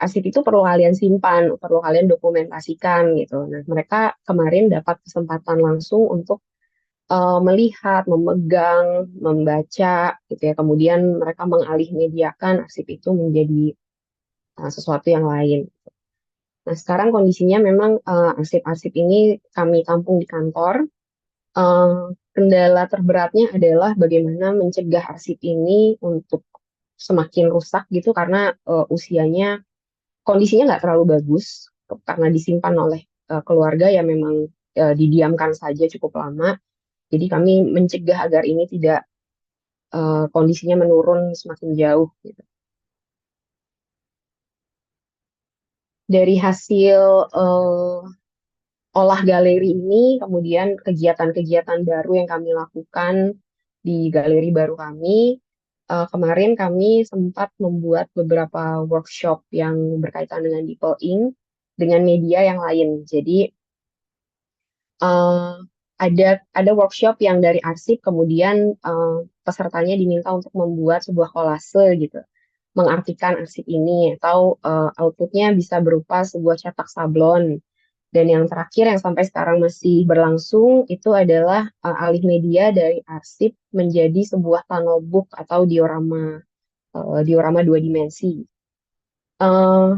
arsip itu perlu kalian simpan, perlu kalian dokumentasikan gitu. Nah, mereka kemarin dapat kesempatan langsung untuk melihat, memegang, membaca gitu ya. Kemudian mereka mengalih mediakan arsip itu menjadi sesuatu yang lain. Nah, sekarang kondisinya memang arsip-arsip ini kami tampung di kantor. Eh, Kendala terberatnya adalah bagaimana mencegah arsip ini untuk semakin rusak gitu karena usianya, kondisinya nggak terlalu bagus karena disimpan oleh keluarga yang memang didiamkan saja cukup lama. Jadi kami mencegah agar ini tidak kondisinya menurun semakin jauh gitu. Dari hasil eh, olah galeri ini, kemudian kegiatan-kegiatan baru yang kami lakukan di galeri baru kami, kemarin kami sempat membuat beberapa workshop yang berkaitan dengan Deeple Ink dengan media yang lain. Jadi eh, ada workshop yang dari arsip, kemudian pesertanya diminta untuk membuat sebuah kolase gitu, mengartikan arsip ini, atau outputnya bisa berupa sebuah cetak sablon. Dan yang terakhir yang sampai sekarang masih berlangsung itu adalah alih media dari arsip menjadi sebuah tunnel book atau diorama dua dimensi. Eh,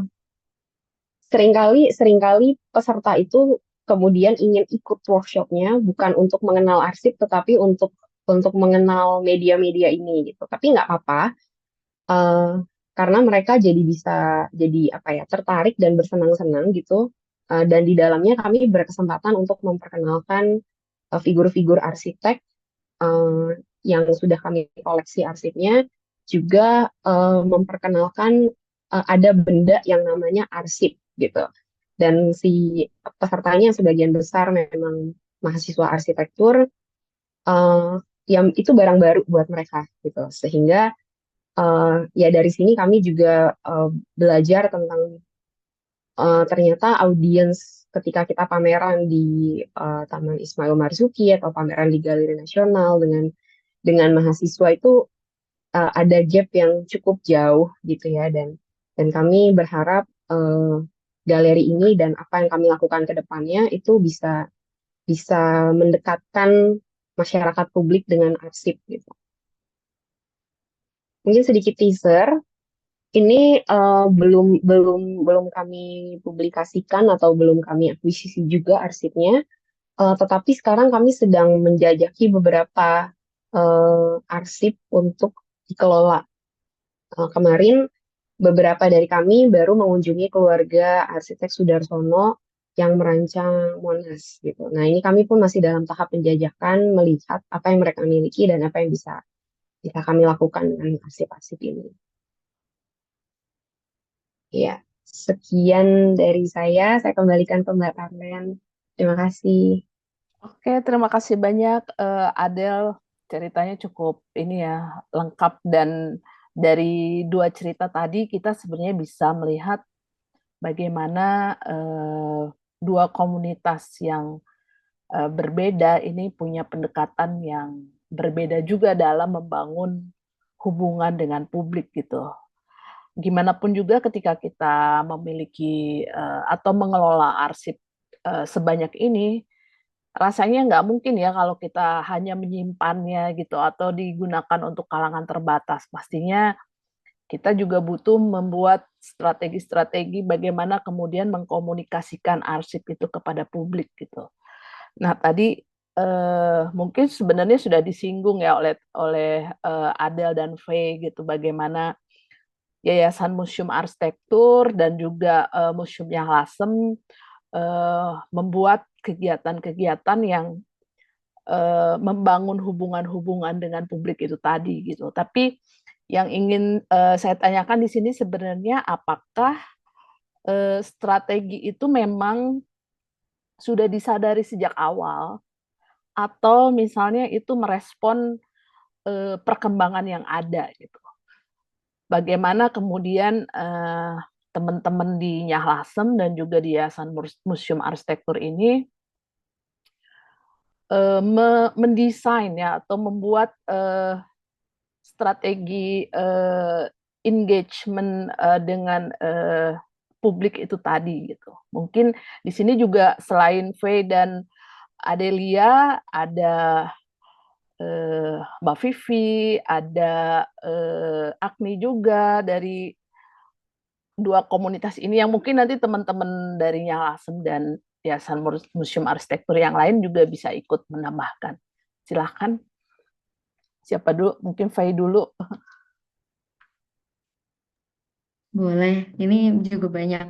seringkali peserta itu kemudian ingin ikut workshopnya bukan untuk mengenal arsip tetapi untuk mengenal media-media ini gitu. Tapi nggak apa-apa, eh, karena mereka jadi bisa jadi apa ya, tertarik dan bersenang-senang gitu. Dan di dalamnya kami berkesempatan untuk memperkenalkan figur-figur arsitek eh, yang sudah kami koleksi arsipnya, juga memperkenalkan ada benda yang namanya arsip gitu. Dan si pesertanya sebagian besar memang mahasiswa arsitektur, eh, yang itu barang baru buat mereka gitu. Sehingga ya dari sini kami juga belajar tentang ternyata audiens ketika kita pameran di Taman Ismail Marzuki atau pameran di Galeri Nasional dengan mahasiswa itu ada gap yang cukup jauh gitu ya, dan kami berharap galeri ini dan apa yang kami lakukan ke depannya itu bisa bisa mendekatkan masyarakat publik dengan arsip gitu. Mungkin sedikit teaser. Ini belum belum belum kami publikasikan atau belum kami akuisisi juga arsipnya, tetapi sekarang kami sedang menjajaki beberapa arsip untuk dikelola. Kemarin beberapa dari kami baru mengunjungi keluarga arsitek Sudarsono yang merancang Monas gitu. Nah, ini kami pun masih dalam tahap penjajakan melihat apa yang mereka miliki dan apa yang bisa bisa kami lakukan dengan arsip-arsip ini. Ya, sekian dari saya kembalikan ke Mbak Karlen. Terima kasih. Oke, terima kasih banyak Adel. Ceritanya cukup ini ya, lengkap, dan dari dua cerita tadi kita sebenarnya bisa melihat bagaimana dua komunitas yang berbeda ini punya pendekatan yang berbeda juga dalam membangun hubungan dengan publik gitu. Gimana pun juga ketika kita memiliki atau mengelola arsip sebanyak ini, rasanya nggak mungkin ya kalau kita hanya menyimpannya gitu atau digunakan untuk kalangan terbatas. Pastinya kita juga butuh membuat strategi-strategi bagaimana kemudian mengkomunikasikan arsip itu kepada publik gitu. Nah, tadi mungkin sebenarnya sudah disinggung ya oleh Adel dan Faye gitu, bagaimana Yayasan Museum Arsitektur dan juga Museumnya Lasem membuat kegiatan-kegiatan yang membangun hubungan-hubungan dengan publik itu tadi gitu. Tapi yang ingin saya tanyakan di sini sebenarnya apakah strategi itu memang sudah disadari sejak awal atau misalnya itu merespon perkembangan yang ada gitu. Bagaimana kemudian teman-teman di Nyahlasem dan juga di Yayasan Museum Arsitektur ini mendesain ya atau membuat strategi engagement dengan publik itu tadi gitu. Mungkin di sini juga selain Faye dan Adelia ada Mbak Vivi, ada Agni juga dari dua komunitas ini yang mungkin nanti teman-teman dari Nyalasem dan Yayasan Museum Arsitektur yang lain juga bisa ikut menambahkan. Silahkan. Siapa dulu? Mungkin Faye dulu. Boleh, ini juga banyak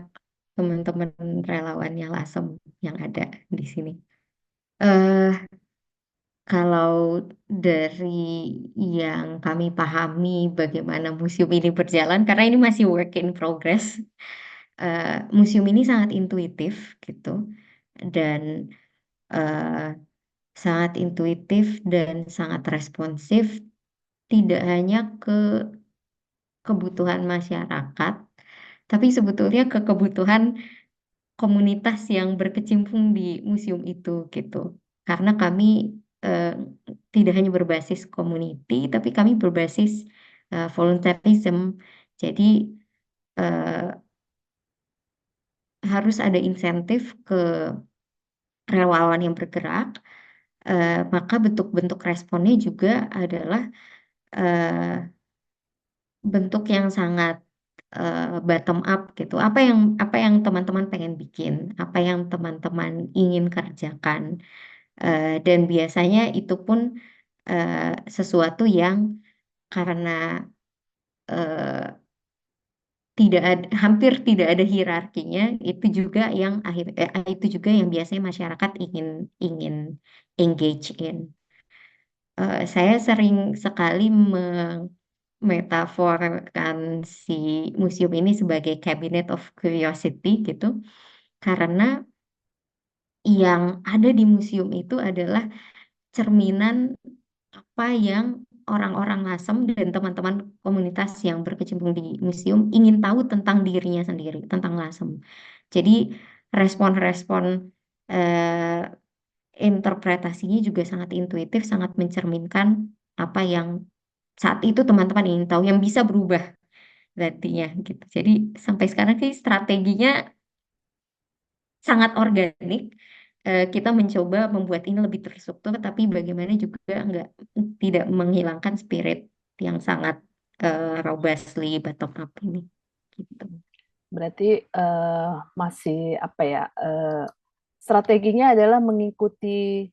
teman-teman relawannya Lasem yang ada di sini. Eh, Kalau dari yang kami pahami bagaimana museum ini berjalan, karena ini masih work in progress, museum ini sangat intuitif gitu, dan eh, sangat intuitif dan sangat responsif, tidak hanya ke kebutuhan masyarakat, tapi sebetulnya ke kebutuhan komunitas yang berkecimpung di museum itu gitu. Karena kami eh, tidak hanya berbasis community, tapi kami berbasis volunteerism. Jadi eh, harus ada insentif ke relawan yang bergerak. Maka bentuk-bentuk responnya juga adalah eh, bentuk yang sangat bottom up gitu. Apa yang teman-teman pengen bikin, apa yang teman-teman ingin kerjakan. Dan biasanya itu pun sesuatu yang karena eh, hampir tidak ada hierarkinya, itu juga yang biasanya masyarakat ingin ingin engage in. Saya sering sekali memetaforkan si museum ini sebagai cabinet of curiosity gitu, karena yang ada di museum itu adalah cerminan apa yang orang-orang Lasem dan teman-teman komunitas yang berkecimpung di museum ingin tahu tentang dirinya sendiri, tentang Lasem. Jadi respon-respon eh, interpretasinya juga sangat intuitif, sangat mencerminkan apa yang saat itu teman-teman ingin tahu, yang bisa berubah nantinya gitu. Jadi sampai sekarang sih strateginya sangat organik. Kita mencoba membuat ini lebih terstruktur, tapi bagaimana juga tidak menghilangkan spirit yang sangat robustly bottom up ini. Gitu. Berarti masih apa ya? Strateginya adalah mengikuti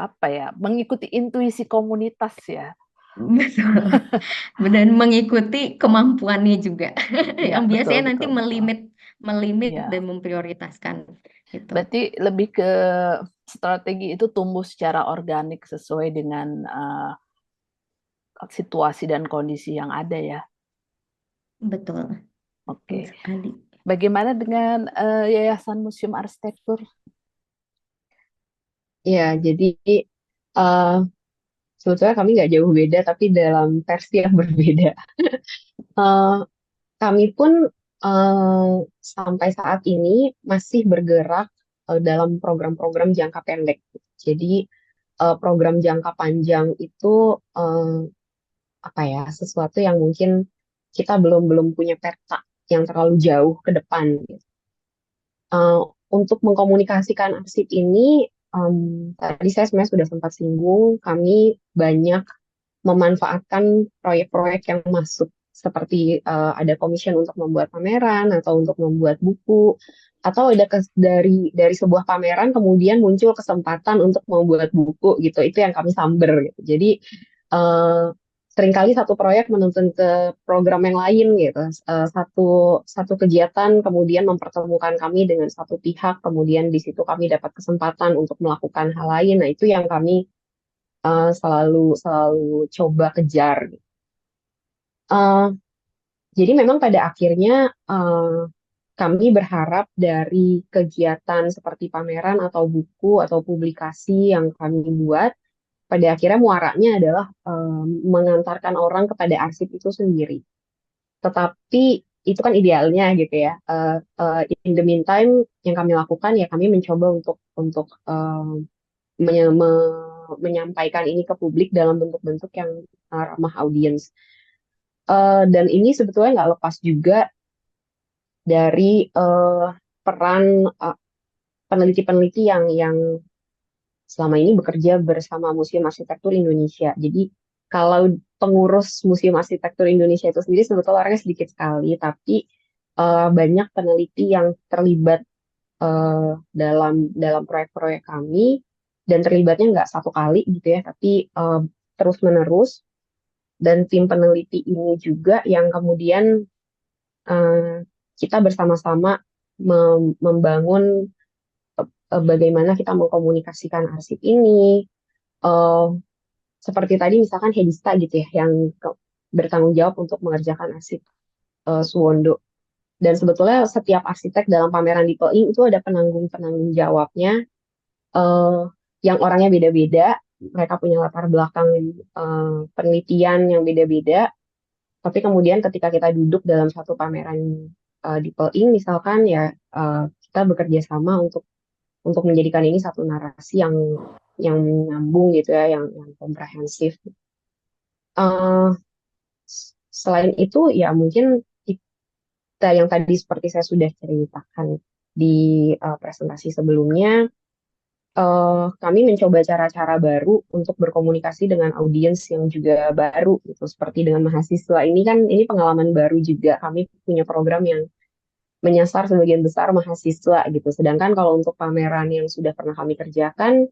apa ya? Mengikuti intuisi komunitas ya. Betul. Dan mengikuti kemampuannya juga, Ya, yang betul, biasanya nanti betul, betul. melimit dan Ya, memprioritaskan gitu. berarti lebih ke strategi itu tumbuh secara organik sesuai dengan situasi dan kondisi yang ada ya. Betul, betul Oke. sekali. Bagaimana dengan Yayasan Museum Arsitektur? Ya, jadi eh, sebetulnya kami nggak jauh beda, tapi dalam versi yang berbeda. Eh, Kami pun eh, sampai saat ini masih bergerak dalam program-program jangka pendek. Jadi program jangka panjang itu eh, apa ya, sesuatu yang mungkin kita belum belum punya peta yang terlalu jauh ke depan, gitu. Eh, untuk mengkomunikasikan arsip ini, tadi saya sebenarnya sudah sempat singgung, kami banyak memanfaatkan proyek-proyek yang masuk seperti ada commission untuk membuat pameran atau untuk membuat buku atau ada dari sebuah pameran kemudian muncul kesempatan untuk membuat buku gitu. Itu yang kami samber gitu. Jadi eh, seringkali satu proyek menuntun ke program yang lain gitu. Satu kegiatan kemudian mempertemukan kami dengan satu pihak, kemudian di situ kami dapat kesempatan untuk melakukan hal lain. Nah, itu yang kami selalu selalu coba kejar. Eh, jadi memang pada akhirnya kami berharap dari kegiatan seperti pameran atau buku atau publikasi yang kami buat, pada akhirnya muaranya adalah mengantarkan orang kepada arsip itu sendiri. Tetapi itu kan idealnya gitu ya. In the meantime, yang kami lakukan ya kami mencoba untuk menyampaikan ini ke publik dalam bentuk-bentuk yang ramah audiens. Dan ini sebetulnya nggak lepas juga dari peran peneliti-peneliti yang selama ini bekerja bersama Museum Arsitektur Indonesia. Jadi kalau pengurus Museum Arsitektur Indonesia itu sendiri sebetulnya orangnya sedikit sekali, tapi banyak peneliti yang terlibat dalam proyek-proyek kami dan terlibatnya nggak satu kali gitu ya, tapi terus-menerus. Dan tim peneliti ini juga yang kemudian eh, kita bersama-sama membangun bagaimana kita mengkomunikasikan arsip ini. Eh, Seperti tadi misalkan Hedista gitu ya, yang bertanggung jawab untuk mengerjakan arsip Suwondo. Dan sebetulnya setiap arsitek dalam pameran di Peing itu ada penanggung jawabnya, eh, yang orangnya beda-beda. Mereka punya latar belakang penelitian yang beda-beda. Tapi kemudian ketika kita duduk dalam satu pameran di Peing misalkan ya, kita bekerja sama untuk menjadikan ini satu narasi yang nyambung gitu ya, yang komprehensif. Eh, Selain itu ya mungkin kita yang tadi seperti saya sudah ceritakan di presentasi sebelumnya, kami mencoba cara-cara baru untuk berkomunikasi dengan audiens yang juga baru gitu. Seperti dengan mahasiswa ini kan ini pengalaman baru juga. Kami punya program yang menyasar sebagian besar mahasiswa gitu. Sedangkan kalau untuk pameran yang sudah pernah kami kerjakan,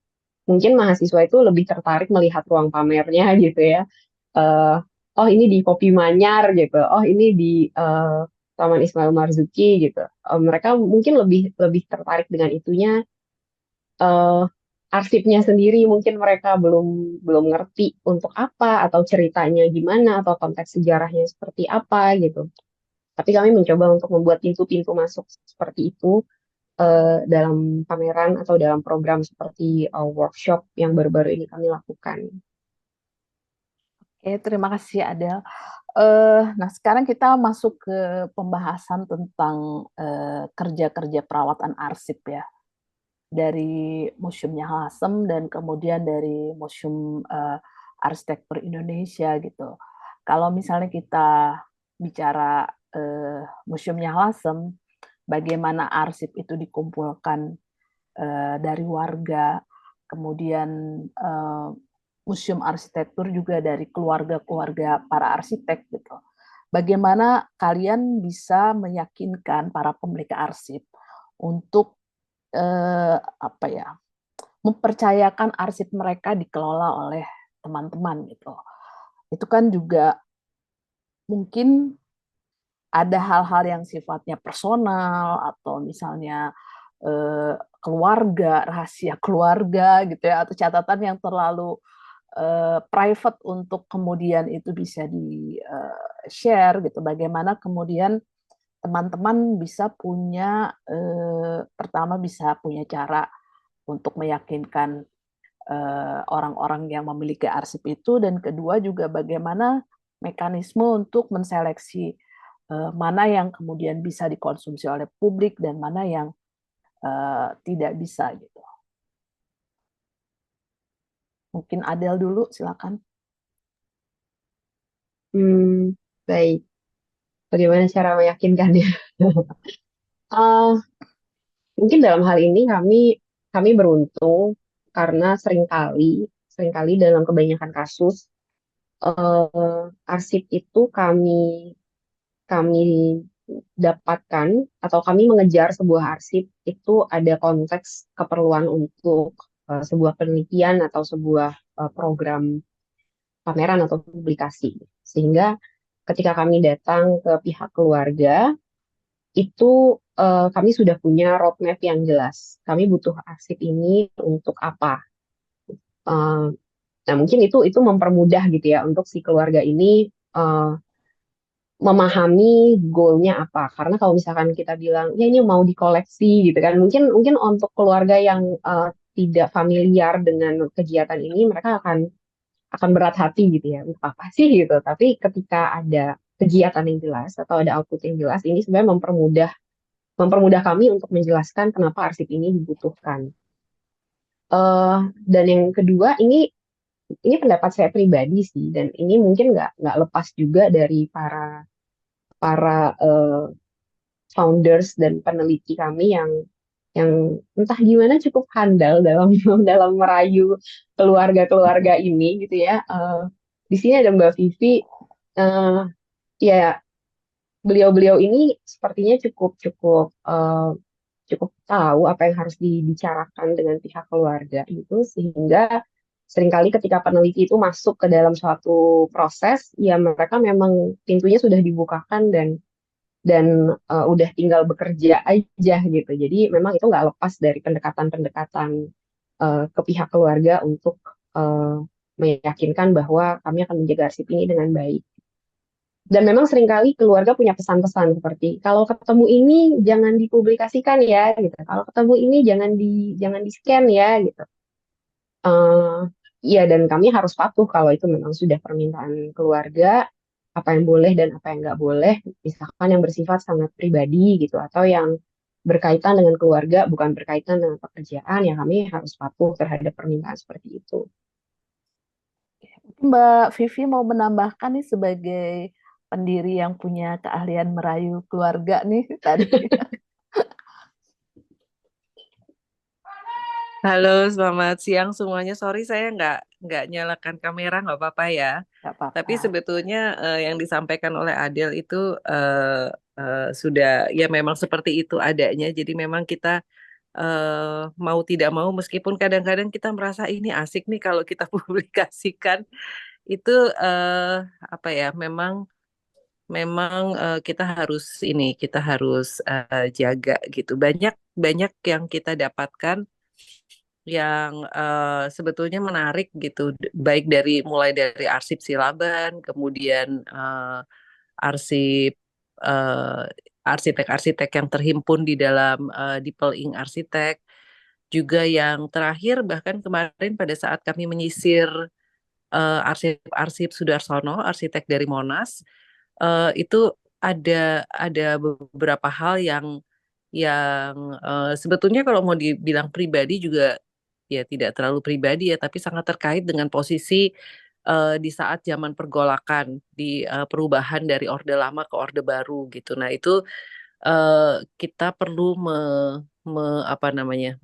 mungkin mahasiswa itu lebih tertarik melihat ruang pamernya gitu ya. Eh, oh ini di Kopi Manyar gitu. Oh ini di Taman Ismail Marzuki gitu. Mereka mungkin lebih lebih tertarik dengan itunya. eh, Arsipnya sendiri mungkin mereka belum belum ngerti untuk apa atau ceritanya gimana atau konteks sejarahnya seperti apa gitu. Tapi kami mencoba untuk membuat pintu-pintu masuk seperti itu dalam pameran atau dalam program seperti workshop yang baru-baru ini kami lakukan. Oke, terima kasih Adel. Nah, sekarang kita masuk ke pembahasan tentang kerja-kerja perawatan arsip ya, dari Museumnya Lasem dan kemudian dari Museum Arsitektur Indonesia gitu. Kalau misalnya kita bicara Museumnya Lasem, bagaimana arsip itu dikumpulkan dari warga, kemudian museum arsitektur juga dari keluarga-keluarga para arsitek gitu. Bagaimana kalian bisa meyakinkan para pemilik arsip untuk apa ya, mempercayakan arsip mereka dikelola oleh teman-teman gitu. Itu kan juga mungkin ada hal-hal yang sifatnya personal atau misalnya keluarga, rahasia keluarga gitu ya, atau catatan yang terlalu private untuk kemudian itu bisa di share gitu. Bagaimana kemudian teman-teman bisa punya pertama bisa punya cara untuk meyakinkan orang-orang yang memiliki arsip itu, dan kedua juga bagaimana mekanisme untuk menseleksi mana yang kemudian bisa dikonsumsi oleh publik dan mana yang tidak bisa gitu. Mungkin Adel dulu, silakan. Baik, bagaimana cara meyakinkannya? Uh, Mungkin dalam hal ini kami beruntung karena seringkali dalam kebanyakan kasus arsip itu kami dapatkan atau kami mengejar sebuah arsip itu ada konteks keperluan untuk sebuah penelitian atau sebuah program pameran atau publikasi. Sehingga ketika kami datang ke pihak keluarga, itu kami sudah punya roadmap yang jelas. Kami butuh arsip ini untuk apa? Eh, nah, mungkin itu mempermudah gitu ya untuk si keluarga ini memahami goalnya apa. Karena kalau misalkan kita bilang, ya ini mau dikoleksi gitu kan, mungkin mungkin untuk keluarga yang tidak familiar dengan kegiatan ini, mereka akan berat hati gitu ya, untuk apa sih gitu. Tapi ketika ada kegiatan yang jelas atau ada output yang jelas, ini sebenarnya mempermudah kami untuk menjelaskan kenapa arsip ini dibutuhkan. Eh, dan yang kedua, ini pendapat saya pribadi sih, dan ini mungkin nggak lepas juga dari para para founders dan peneliti kami yang entah gimana cukup handal dalam dalam merayu keluarga-keluarga ini gitu ya. Di sini ada Mbak Vivi, eh, ya beliau-beliau ini sepertinya cukup cukup cukup tahu apa yang harus dibicarakan dengan pihak keluarga itu, sehingga seringkali ketika peneliti itu masuk ke dalam suatu proses, ya mereka memang pintunya sudah dibukakan dan udah tinggal bekerja aja gitu. Jadi memang itu nggak lepas dari pendekatan-pendekatan ke pihak keluarga untuk eh, meyakinkan bahwa kami akan menjaga arsip ini dengan baik. Dan memang seringkali keluarga punya pesan-pesan seperti kalau ketemu ini jangan dipublikasikan ya gitu. Kalau ketemu ini jangan di scan ya gitu. Eh, Iya, dan kami harus patuh kalau itu memang sudah permintaan keluarga, apa yang boleh dan apa yang nggak boleh, misalkan yang bersifat sangat pribadi gitu, atau yang berkaitan dengan keluarga, bukan berkaitan dengan pekerjaan, ya kami harus patuh terhadap permintaan seperti itu. Mbak Vivi mau menambahkan nih sebagai pendiri yang punya keahlian merayu keluarga nih tadi. Halo, selamat siang semuanya. Sorry saya nggak nyalakan kamera, nggak apa-apa ya. Nggak Tapi apa-apa. sebetulnya yang disampaikan oleh Adele itu sudah ya memang seperti itu adanya. Jadi memang kita mau tidak mau, meskipun kadang-kadang kita merasa ini asik nih kalau kita publikasikan, itu apa ya? Memang memang kita harus jaga gitu. Banyak banyak yang kita dapatkan yang sebetulnya menarik gitu, baik mulai dari arsip Silaban, kemudian arsip eh, arsitek-arsitek yang terhimpun di dalam Dipel Ing Arsitek, juga yang terakhir bahkan kemarin pada saat kami menyisir arsip-arsip Sudarsono, arsitek dari Monas, itu ada beberapa hal yang sebetulnya kalau mau dibilang pribadi juga ya tidak terlalu pribadi ya, tapi sangat terkait dengan posisi di saat zaman pergolakan di perubahan dari Orde Lama ke Orde Baru gitu. Nah itu kita perlu apa namanya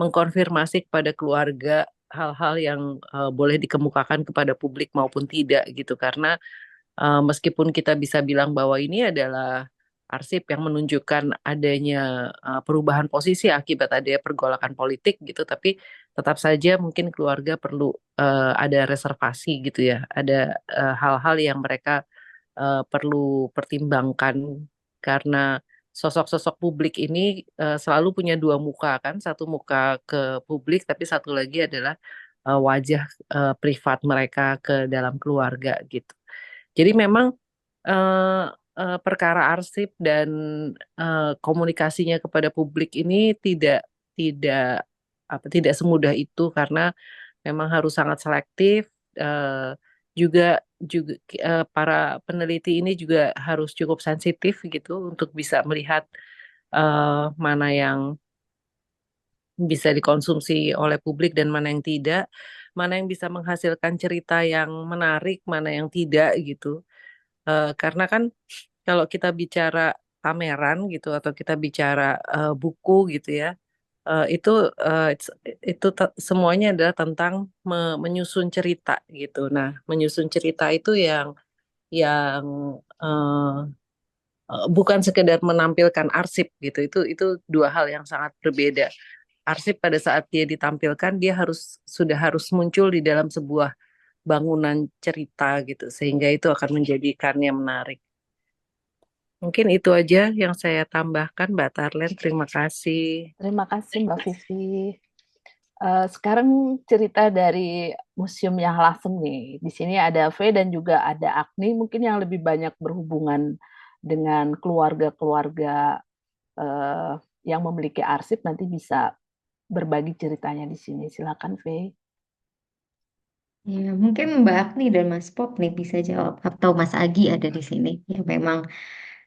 mengkonfirmasi kepada keluarga hal-hal yang boleh dikemukakan kepada publik maupun tidak gitu, karena meskipun kita bisa bilang bahwa ini adalah arsip yang menunjukkan adanya perubahan posisi akibat adanya pergolakan politik gitu, tapi tetap saja mungkin keluarga perlu ada reservasi gitu ya, ada hal-hal yang mereka perlu pertimbangkan, karena sosok-sosok publik ini selalu punya dua muka kan, satu muka ke publik, tapi satu lagi adalah wajah privat mereka ke dalam keluarga gitu. Jadi memang eh, perkara arsip dan komunikasinya kepada publik ini tidak tidak semudah itu, karena memang harus sangat selektif. eh, juga juga para peneliti ini juga harus cukup sensitif gitu untuk bisa melihat mana yang bisa dikonsumsi oleh publik dan mana yang tidak, mana yang bisa menghasilkan cerita yang menarik, mana yang tidak gitu. Karena kan kalau kita bicara pameran gitu atau kita bicara buku gitu ya, itu semuanya adalah tentang menyusun cerita gitu. Nah, menyusun cerita itu yang eh, bukan sekedar menampilkan arsip gitu. Itu dua hal yang sangat berbeda. Arsip pada saat dia ditampilkan dia sudah harus muncul di dalam sebuah bangunan cerita gitu, sehingga itu akan menjadikannya menarik. Mungkin itu aja yang saya tambahkan, Mbak Tarlen. Terima kasih. Terima kasih Mbak Vivi. Sekarang cerita dari Museum Yang Lasem nih. Di sini ada V dan juga ada Agni, mungkin yang lebih banyak berhubungan dengan keluarga-keluarga eh, yang memiliki arsip, nanti bisa berbagi ceritanya di sini. Silakan V. Ya, mungkin Mbak Agni dan Mas Pop nih bisa jawab, atau Mas Agi ada di sini. Ya, memang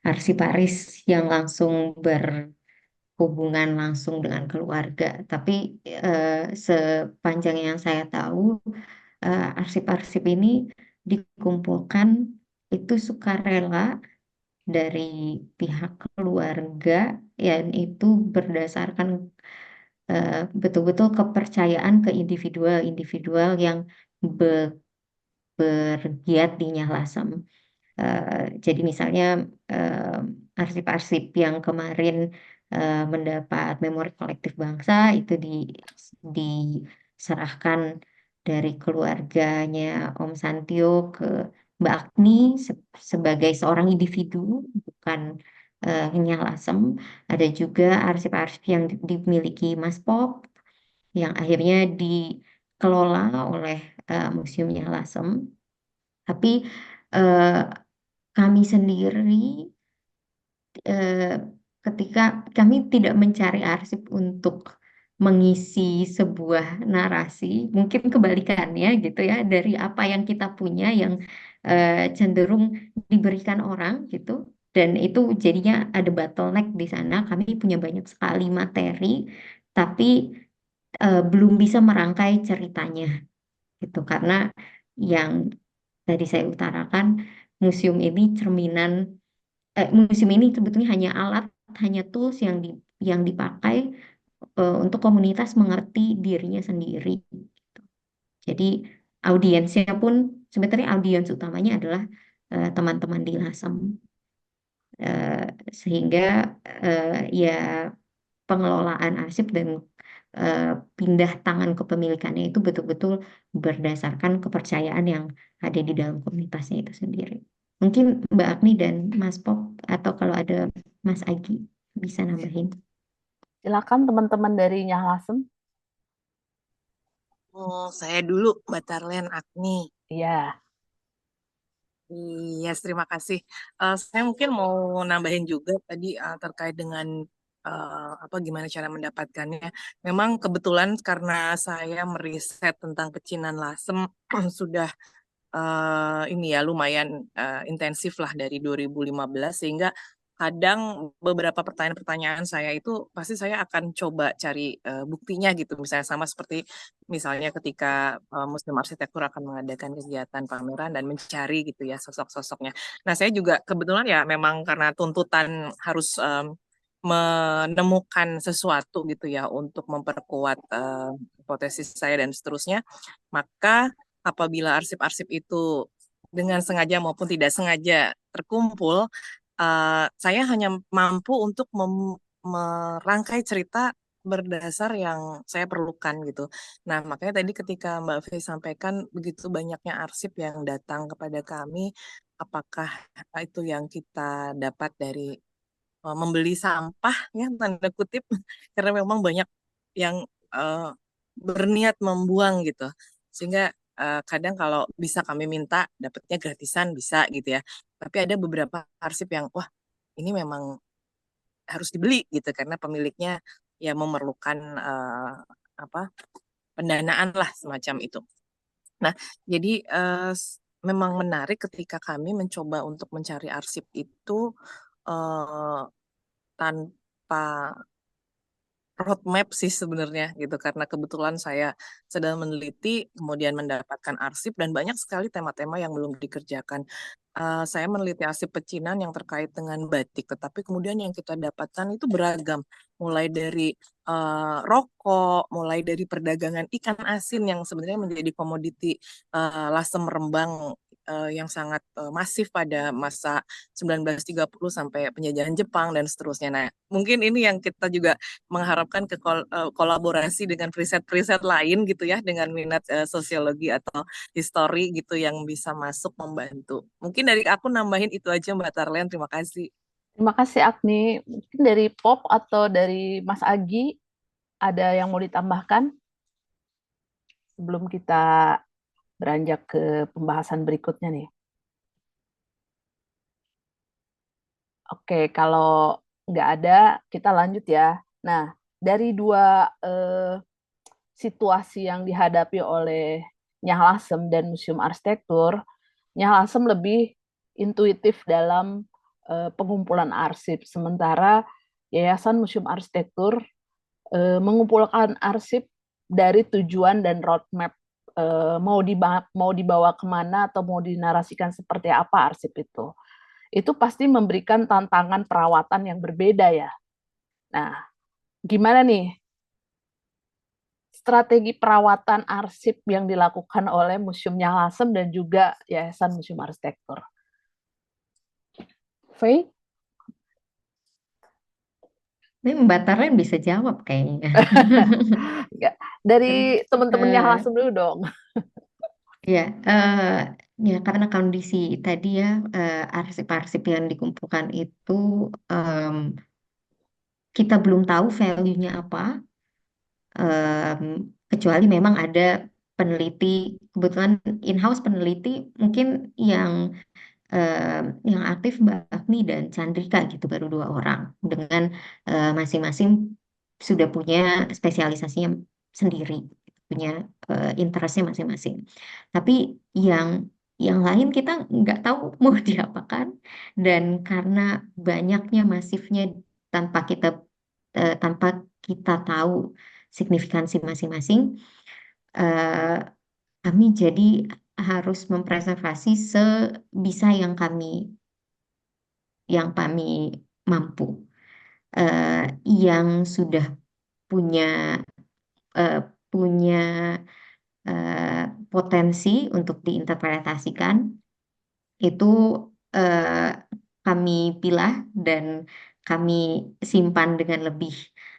arsiparis yang langsung berhubungan langsung dengan keluarga. Tapi sepanjang yang saya tahu, arsip-arsip ini dikumpulkan itu sukarela dari pihak keluarga, dan itu berdasarkan betul-betul kepercayaan ke individual-individual yang be- bergiat di Nyahlasem. Jadi misalnya arsip-arsip yang kemarin mendapat Memori Kolektif Bangsa itu diserahkan dari keluarganya Om Santio ke Mbak Agni sebagai seorang individu, bukan Nyahlasem. Ada juga arsip-arsip yang dimiliki Mas Pop yang akhirnya dikelola oleh Museum Nyahlasem. Tapi eh, kami sendiri eh, ketika kami tidak mencari arsip untuk mengisi sebuah narasi, mungkin kebalikannya gitu ya, dari apa yang kita punya yang cenderung diberikan orang gitu. Dan itu jadinya ada bottleneck di sana. Kami punya banyak sekali materi, tapi belum bisa merangkai ceritanya gitu karena yang tadi saya utarakan, museum ini museum ini sebetulnya hanya alat, hanya tools yang dipakai untuk komunitas mengerti dirinya sendiri. Jadi audiensnya pun sebenarnya audiens utamanya adalah teman-teman di LASEM. Eh, Sehingga ya pengelolaan arsip dan eh, pindah tangan kepemilikannya itu betul-betul berdasarkan kepercayaan yang ada di dalam komunitasnya itu sendiri. Mungkin Mbak Agni dan Mas Pop atau kalau ada Mas Agi bisa nambahin. Silakan teman-teman dari Nyahlasem. Saya dulu, Mbak Tarlen Agni. Iya, Iya, terima kasih. Saya mungkin mau nambahin juga tadi terkait dengan apa gimana cara mendapatkannya. Memang kebetulan karena saya meriset tentang pecinan lasem sudah ini ya lumayan intensif lah dari 2015 sehingga kadang beberapa pertanyaan-pertanyaan saya itu pasti saya akan coba cari buktinya gitu misalnya sama seperti misalnya ketika Museum Arsitektur akan mengadakan kegiatan pameran dan mencari gitu ya sosok-sosoknya. Nah, saya juga kebetulan ya memang karena tuntutan harus menemukan sesuatu gitu ya untuk memperkuat hipotesis saya dan seterusnya, maka apabila arsip-arsip itu dengan sengaja maupun tidak sengaja terkumpul, saya hanya mampu untuk merangkai cerita berdasar yang saya perlukan gitu. Nah, makanya tadi ketika Mbak Fei sampaikan begitu banyaknya arsip yang datang kepada kami, apakah itu yang kita dapat dari membeli sampah ya tanda kutip karena memang banyak yang eh, berniat membuang gitu sehingga kadang kalau bisa kami minta dapatnya gratisan bisa gitu ya tapi ada beberapa arsip yang wah ini memang harus dibeli gitu karena pemiliknya ya memerlukan apa pendanaan lah semacam itu. Nah, jadi memang menarik ketika kami mencoba untuk mencari arsip itu eh, tanpa roadmap sih sebenarnya gitu, karena kebetulan saya sedang meneliti kemudian mendapatkan arsip dan banyak sekali tema-tema yang belum dikerjakan. Saya meneliti arsip pecinan yang terkait dengan batik, tetapi kemudian yang kita dapatkan itu beragam, mulai dari rokok, mulai dari perdagangan ikan asin yang sebenarnya menjadi komoditi lasem Rembang yang sangat masif pada masa 1930 sampai penjajahan Jepang dan seterusnya. Nah, mungkin ini yang kita juga mengharapkan ke kolaborasi dengan riset-riset lain gitu ya, dengan minat sosiologi atau history gitu yang bisa masuk membantu. Mungkin dari aku nambahin itu aja Mbak Tarlen, terima kasih. Terima kasih Agni. Mungkin dari Pop atau dari Mas Agi ada yang mau ditambahkan sebelum kita beranjak ke pembahasan berikutnya nih. Oke, kalau nggak ada, kita lanjut ya. Nah, dari dua situasi yang dihadapi oleh Nyah Lasem dan Museum Arsitektur, Nyah Lasem lebih intuitif dalam pengumpulan arsip, sementara Yayasan Museum Arsitektur mengumpulkan arsip dari tujuan dan roadmap mau dibawa kemana atau mau dinarasikan seperti apa arsip itu pasti memberikan tantangan perawatan yang berbeda ya. Nah, gimana nih strategi perawatan arsip yang dilakukan oleh Museum Nyah Lasem dan juga Yayasan Museum Arsitektur? Faye? Ini Mbak Tarlen bisa jawab kayaknya. Dari teman-teman Nyah Eh, Lasem dulu dong. ya, ya karena kondisi tadi ya, arsip-arsip yang dikumpulkan itu em, kita belum tahu value-nya apa, em, kecuali memang ada peneliti, kebetulan in-house peneliti mungkin yang yang aktif Mbak Agni dan Chandrika gitu, baru 2 orang dengan masing-masing sudah punya spesialisasinya sendiri, punya interestnya masing-masing. Tapi yang yang lain kita nggak tahu mau diapakan, dan karena banyaknya masifnya tanpa kita tanpa kita tahu signifikansi masing-masing, eh, kami jadi harus mempreservasi sebisa yang kami mampu. Yang sudah punya eh, punya potensi untuk diinterpretasikan itu eh, kami pilah dan kami simpan dengan lebih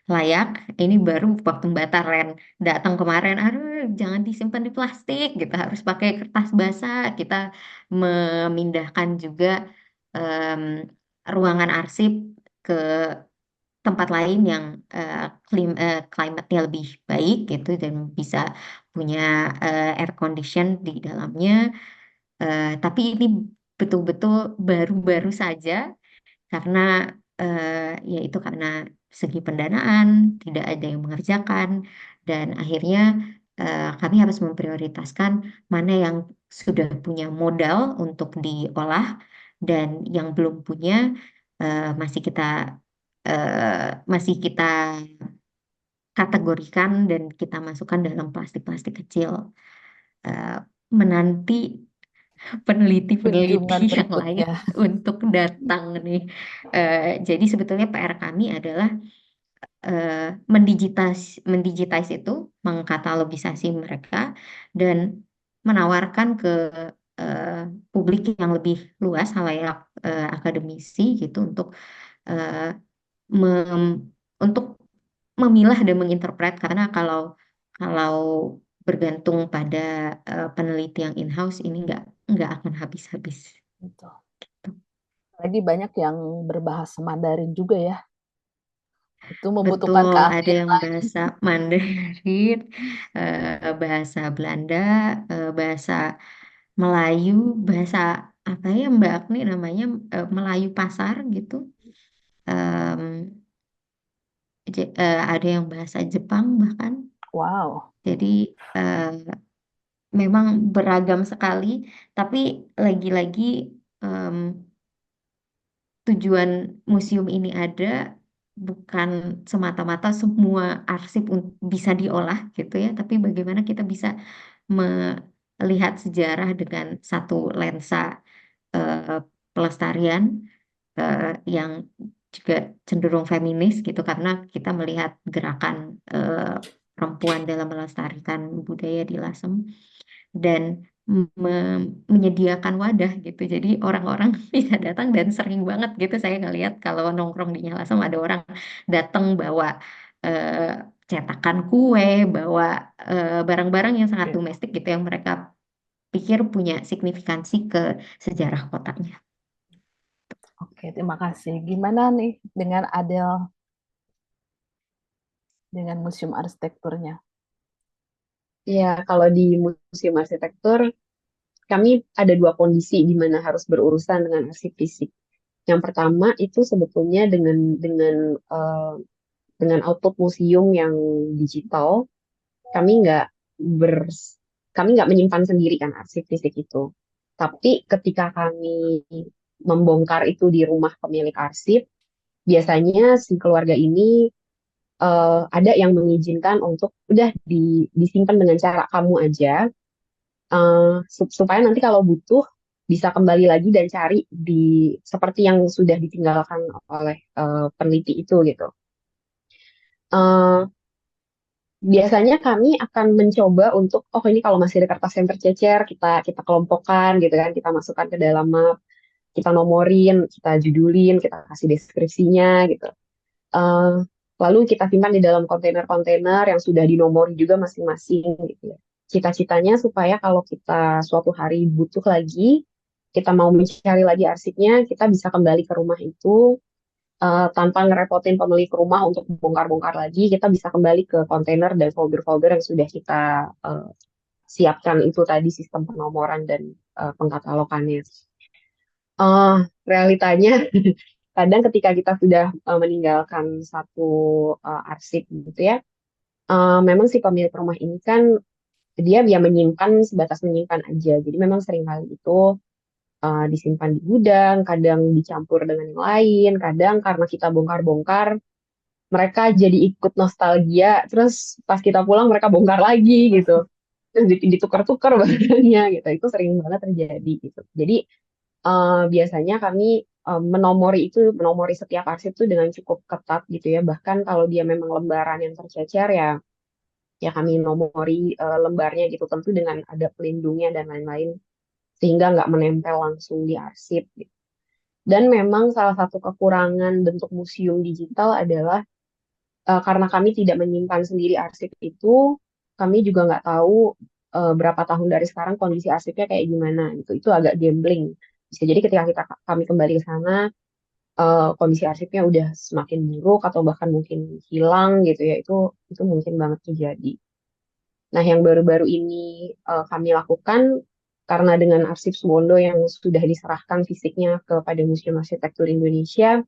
layak. Ini baru waktu Mbak Tarlen datang kemarin, aduh jangan disimpan di plastik, kita harus pakai kertas basah. Kita memindahkan juga em, ruangan arsip ke tempat lain yang klimatnya lebih baik gitu dan bisa punya air condition di dalamnya. Tapi ini betul-betul baru-baru saja karena ya itu karena segi pendanaan tidak ada yang mengerjakan, dan akhirnya kami harus memprioritaskan mana yang sudah punya modal untuk diolah dan yang belum punya masih kita kategorikan dan kita masukkan dalam plastik-plastik kecil, eh, menanti peneliti-peneliti Kunjungan yang lain berikutnya. untuk datang nih. Jadi sebetulnya PR kami adalah mendigitais itu, mengkatalogisasi mereka dan menawarkan ke eh, publik yang lebih luas, halayak akademisi gitu, eh, mem- untuk memilah dan menginterpret, karena kalau bergantung pada peneliti yang in-house ini nggak akan habis-habis. Betul. Lagi banyak yang berbahasa Mandarin juga ya. Itu membutuhkan Betul, ada keahlian yang lain. bahasa Mandarin, bahasa Belanda, bahasa Melayu, bahasa apa ya Mbak Agni namanya, Melayu pasar gitu. Em, ada yang bahasa Jepang bahkan. Wow. Jadi memang beragam sekali, tapi lagi-lagi em, tujuan museum ini ada bukan semata-mata semua arsip bisa diolah gitu ya, tapi bagaimana kita bisa melihat sejarah dengan satu lensa eh, pelestarian yang juga cenderung feminis gitu, karena kita melihat gerakan perempuan dalam melestarikan budaya di Lasem dan menyediakan wadah gitu. Jadi orang-orang bisa datang dan sering banget gitu saya ngelihat kalau nongkrong di Nyalasem ada orang datang bawa eh, cetakan kue, bawa barang-barang yang sangat Oke, domestik gitu yang mereka pikir punya signifikansi ke sejarah kotanya. oke, terima kasih. Gimana nih dengan Adel, dengan museum arsitekturnya? Ya, kalau di museum arsitektur, kami ada dua kondisi di mana harus berurusan dengan arsip fisik. Yang pertama itu sebetulnya eh, dengan output museum yang digital, kami nggak ber kami nggak menyimpan sendiri kan arsip fisik itu. Tapi ketika kami membongkar itu di rumah pemilik arsip, biasanya si keluarga ini ada yang mengizinkan untuk udah disimpan dengan cara kamu aja, supaya nanti kalau butuh bisa kembali lagi dan cari seperti yang sudah ditinggalkan oleh peneliti itu gitu. Eh, Biasanya kami akan mencoba untuk, oh ini kalau masih ada kertas yang tercecer, kita kita kelompokkan gitu kan, kita masukkan ke dalam map, kita nomorin, kita judulin, kita kasih deskripsinya gitu. Eh, Lalu kita simpan di dalam kontainer-kontainer yang sudah dinomori juga masing-masing gitu ya. Cita-citanya supaya kalau kita suatu hari butuh lagi, kita mau mencari lagi arsipnya, kita bisa kembali ke rumah itu tanpa ngerepotin pemilik rumah untuk bongkar-bongkar lagi, kita bisa kembali ke kontainer dan folder-folder yang sudah kita siapkan itu tadi sistem penomoran dan pengkatalogannya. Eh, Realitanya kadang ketika kita sudah meninggalkan satu arsip gitu ya, memang si pemilik rumah ini kan dia menyimpan sebatas menyimpan aja. Jadi memang seringkali itu disimpan di gudang, kadang dicampur dengan yang lain, kadang karena kita bongkar-bongkar mereka jadi ikut nostalgia, terus pas kita pulang mereka bongkar lagi gitu, terus ditukar-tukar barangnya gitu, itu sering banget terjadi gitu. Jadi biasanya kami menomori setiap arsip itu dengan cukup ketat gitu ya, bahkan kalau dia memang lembaran yang tercecer ya ya kami nomori lembarnya gitu, tentu dengan ada pelindungnya dan lain-lain sehingga nggak menempel langsung di arsip gitu. Dan memang salah satu kekurangan bentuk museum digital adalah karena kami tidak menyimpan sendiri arsip itu, kami juga nggak tahu berapa tahun dari sekarang kondisi arsipnya kayak gimana gitu. Itu agak gambling. Bisa jadi ketika kami kembali ke sana, kondisi arsipnya udah semakin buruk atau bahkan mungkin hilang gitu ya. Itu mungkin banget terjadi. Nah, yang baru-baru ini kami lakukan karena dengan arsip Suwondo yang sudah diserahkan fisiknya kepada Museum Arsitektur Indonesia,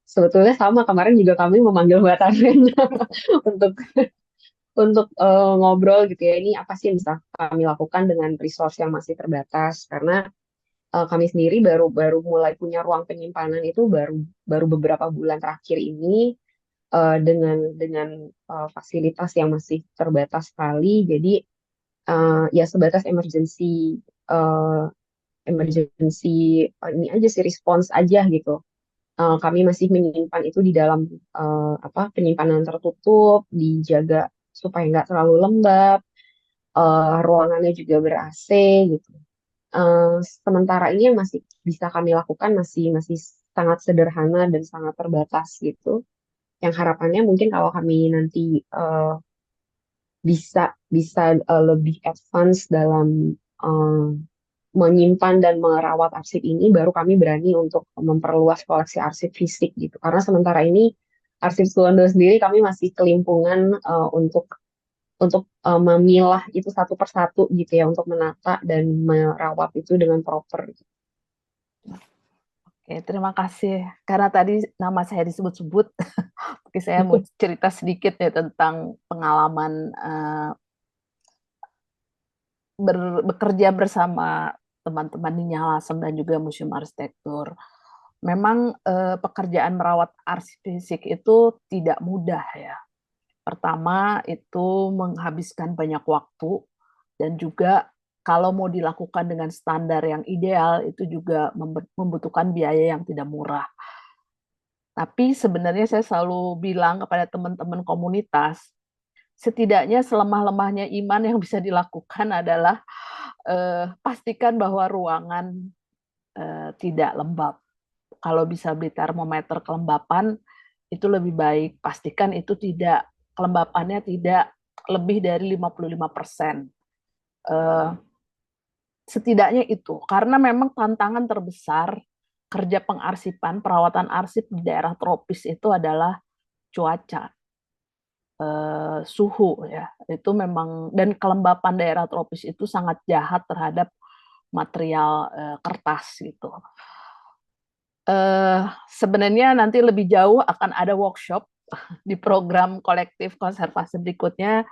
sebetulnya sama kemarin juga kami memanggil Mbak Tarwen untuk ngobrol gitu ya, ini apa sih yang bisa kami lakukan dengan resource yang masih terbatas karena kami sendiri baru baru mulai punya ruang penyimpanan itu baru baru beberapa bulan terakhir ini dengan fasilitas yang masih terbatas sekali, jadi ya sebatas uh, emergency ini aja sih respons aja gitu. Kami masih menyimpan itu di dalam apa penyimpanan tertutup, dijaga supaya nggak terlalu lembab, ruangannya juga ber-AC gitu. Eh, Sementara ini yang masih bisa kami lakukan masih masih sangat sederhana dan sangat terbatas gitu. Yang harapannya mungkin kalau kami nanti bisa bisa lebih advance dalam eh, menyimpan dan merawat arsip ini, baru kami berani untuk memperluas koleksi arsip fisik gitu. Karena sementara ini arsip Suwondo sendiri kami masih kelimpungan untuk memilah itu satu persatu gitu ya, untuk menata dan merawat itu dengan proper. Oke, terima kasih. Karena tadi nama saya disebut-sebut, oke, saya mau cerita sedikit ya tentang pengalaman bekerja bersama teman-teman di Nyalasem dan juga Museum Arsitektur. memang pekerjaan merawat arsip fisik itu tidak mudah ya. Pertama, itu menghabiskan banyak waktu, dan juga kalau mau dilakukan dengan standar yang ideal, itu juga membutuhkan biaya yang tidak murah. Tapi sebenarnya saya selalu bilang kepada teman-teman komunitas, setidaknya selemah-lemahnya iman yang bisa dilakukan adalah pastikan bahwa ruangan tidak lembab. Kalau bisa beli termometer kelembapan, itu lebih baik. Pastikan itu tidak, kelembapannya tidak lebih dari 55%. Setidaknya itu, karena memang tantangan terbesar kerja pengarsipan, perawatan arsip di daerah tropis itu adalah cuaca, suhu ya. Itu memang, dan kelembapan daerah tropis itu sangat jahat terhadap material kertas gitu. Sebenarnya nanti lebih jauh akan ada workshop di program kolektif konservasi berikutnya.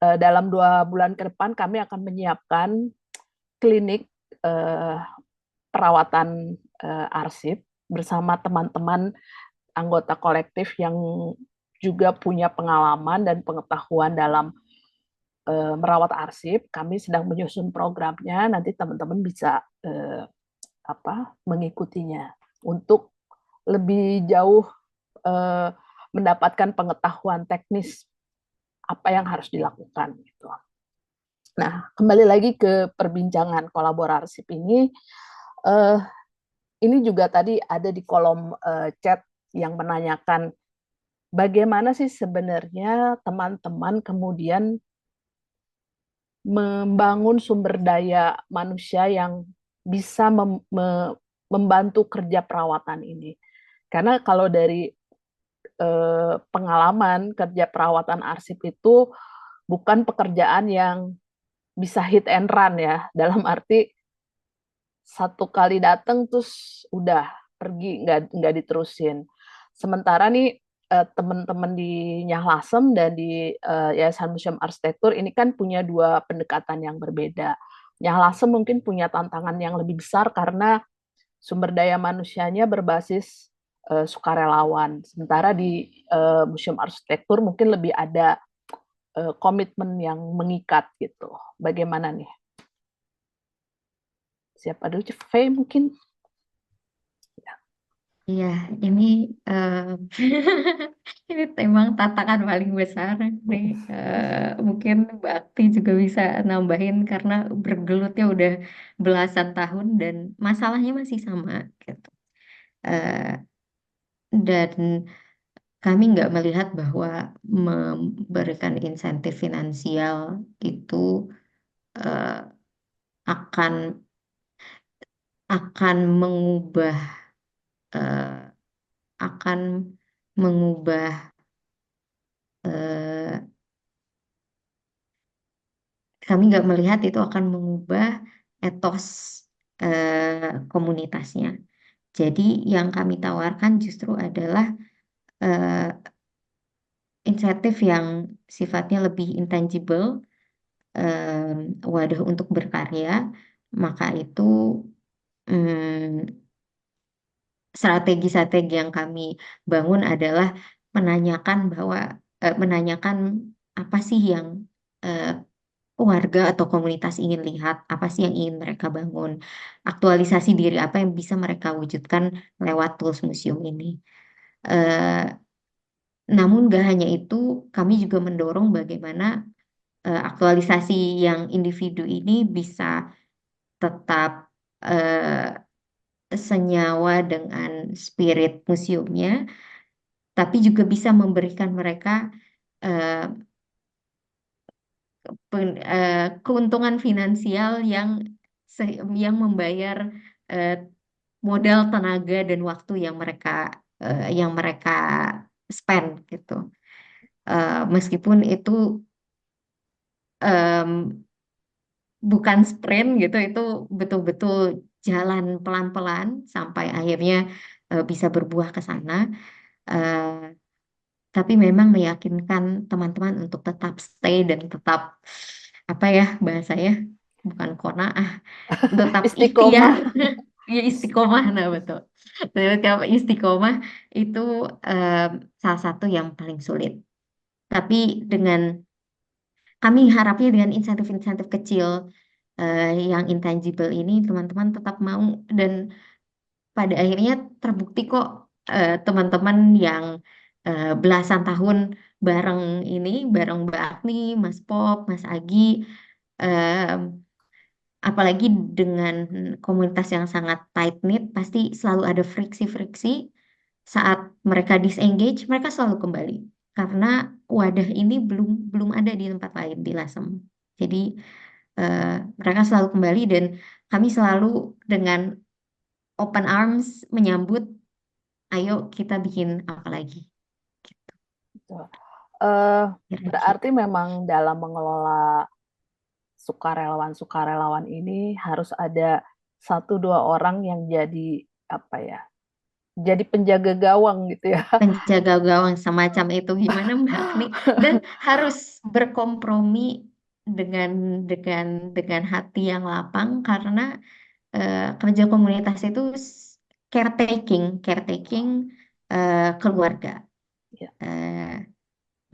Dalam 2 bulan ke depan kami akan menyiapkan klinik perawatan arsip bersama teman-teman anggota kolektif yang juga punya pengalaman dan pengetahuan dalam merawat arsip. Kami sedang menyusun programnya, nanti teman-teman bisa mengikutinya untuk lebih jauh mendapatkan pengetahuan teknis apa yang harus dilakukan gitu. Nah, kembali lagi ke perbincangan kolaborasi ini juga tadi ada di kolom chat yang menanyakan bagaimana sih sebenarnya teman-teman kemudian membangun sumber daya manusia yang bisa membantu kerja perawatan ini. Karena kalau dari pengalaman kerja perawatan arsip itu bukan pekerjaan yang bisa hit and run ya, dalam arti satu kali datang terus udah pergi, nggak diterusin. Sementara nih teman-teman di Nyah Lasem dan di Yayasan Museum Arsitektur ini kan punya 2 pendekatan yang berbeda. Nyah Lasem mungkin punya tantangan yang lebih besar karena sumber daya manusianya berbasis sukarelawan. Sementara di Museum Arsitektur mungkin lebih ada komitmen yang mengikat gitu. Bagaimana nih? Siapa dulu? Faye mungkin? Iya, ini ini memang tantangan paling besar nih. Mungkin Mbak Akti juga bisa nambahin karena bergelutnya udah belasan tahun dan masalahnya masih sama gitu. Eh, dan kami nggak melihat bahwa memberikan insentif finansial itu eh, akan akan mengubah eh, akan mengubah eh, kami nggak melihat itu akan mengubah etos komunitasnya. Jadi yang kami tawarkan justru adalah eh, insentif yang sifatnya lebih intangible, wadah untuk berkarya, maka itu strategi-strategi yang kami bangun adalah menanyakan apa sih yang eh, warga atau komunitas ingin lihat, apa sih yang ingin mereka bangun, aktualisasi diri apa yang bisa mereka wujudkan lewat tools museum ini. Eh, Namun gak hanya itu, kami juga mendorong bagaimana aktualisasi yang individu ini bisa tetap senyawa dengan spirit museumnya, tapi juga bisa memberikan mereka eh, keuntungan finansial yang membayar eh, modal tenaga dan waktu yang mereka spend gitu. Meskipun itu em, bukan sprint gitu, itu betul-betul jalan pelan-pelan sampai akhirnya bisa berbuah ke sana. Eh, tapi memang meyakinkan teman-teman untuk tetap stay dan tetap apa ya bahasanya, bukan qanaah, tetap ikhtiar Istiqomah. Ya istiqomah, nah betul. Tapi kalau istiqomah itu eh, salah satu yang paling sulit. Tapi kami harapnya dengan insentif-insentif kecil yang intangible ini teman-teman tetap mau, dan pada akhirnya terbukti kok teman-teman yang belasan tahun bareng ini, bareng Mbak Agni, Mas Pop, Mas Agi, eh, apalagi dengan komunitas yang sangat tight knit, pasti selalu ada friksi-friksi. Saat mereka disengage, mereka selalu kembali karena wadah ini belum belum ada di tempat lain di Lasem. Jadi eh, mereka selalu kembali, dan kami selalu dengan open arms menyambut, ayo kita bikin apa lagi gitu. Gitu. Eh, Kira-kira. Berarti memang dalam mengelola sukarelawan ini harus ada satu dua orang yang jadi apa ya? Jadi penjaga gawang gitu ya. Penjaga gawang semacam itu gimana Mbak Agni, dan harus berkompromi dengan hati yang lapang, karena kerja komunitas itu caretaking keluarga. Ya, Eh,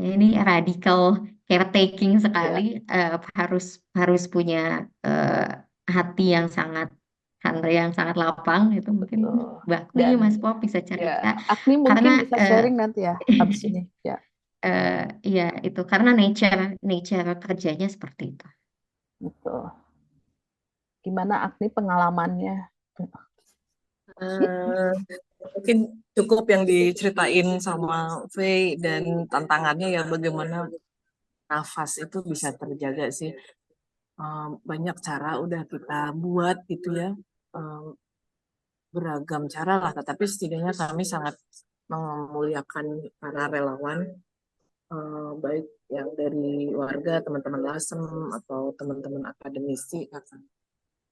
ini radikal caretaking sekali, ya, harus punya hati yang sangat lapang. Itu mungkin betul. Mbak Agni, Dan Mas Pop bisa ya, cerita, Agni karena mungkin bisa sharing nanti ya habis ini. Ya, eh, ya itu karena nature kerjanya seperti itu. betul. Gimana Agni pengalamannya? Eh, Mungkin cukup yang diceritain sama Faye, dan tantangannya ya bagaimana nafas itu bisa terjaga sih. Banyak cara udah kita buat gitu ya. Eh, Beragam cara lah, tetapi setidaknya kami sangat memuliakan para relawan, baik yang dari warga, teman-teman LASEM, atau teman-teman akademisi.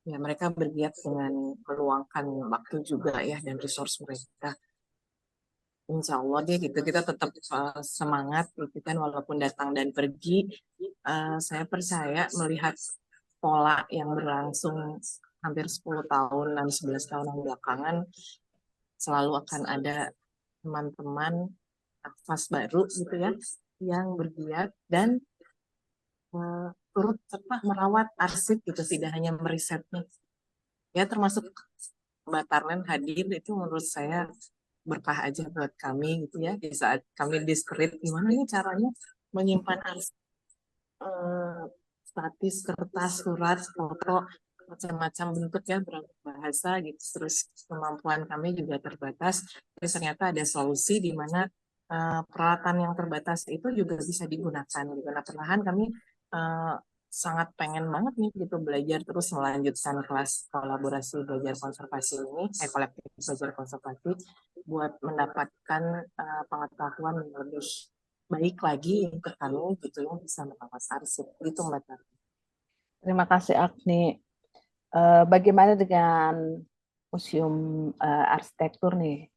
Ya, mereka bergiat dengan meluangkan waktu juga ya, dan resource mereka. Insya Allah deh gitu, kita tetap semangat gitu kan, walaupun datang dan pergi. Saya percaya melihat pola yang berlangsung hampir 10 tahun dan 11 tahun yang belakangan, selalu akan ada teman-teman nafas baru gitu ya, yang bergiat dan turut serta merawat arsip gitu, tidak hanya merisetnya. Ya, termasuk Mbak Tarlen hadir itu menurut saya berkah aja buat kami gitu ya, di saat kami discredit gimana nih caranya menyimpan arsip, eh, statis, kertas, surat, foto, macam-macam bentuk ya, beragam bahasa gitu. Terus kemampuan kami juga terbatas. Tapi ternyata ada solusi di mana peralatan yang terbatas itu juga bisa digunakan. Gitu. Nah, perlahan kami eh, sangat pengen banget nih gitu belajar terus, melanjutkan kelas kolaborasi belajar konservasi ini, kolektif belajar konservasi, buat mendapatkan pengetahuan yang lebih baik lagi untuk kami gitu yang bisa merawat arsip gitu Mbak Tati. Terima kasih Agni. Bagaimana dengan Museum Arsitektur nih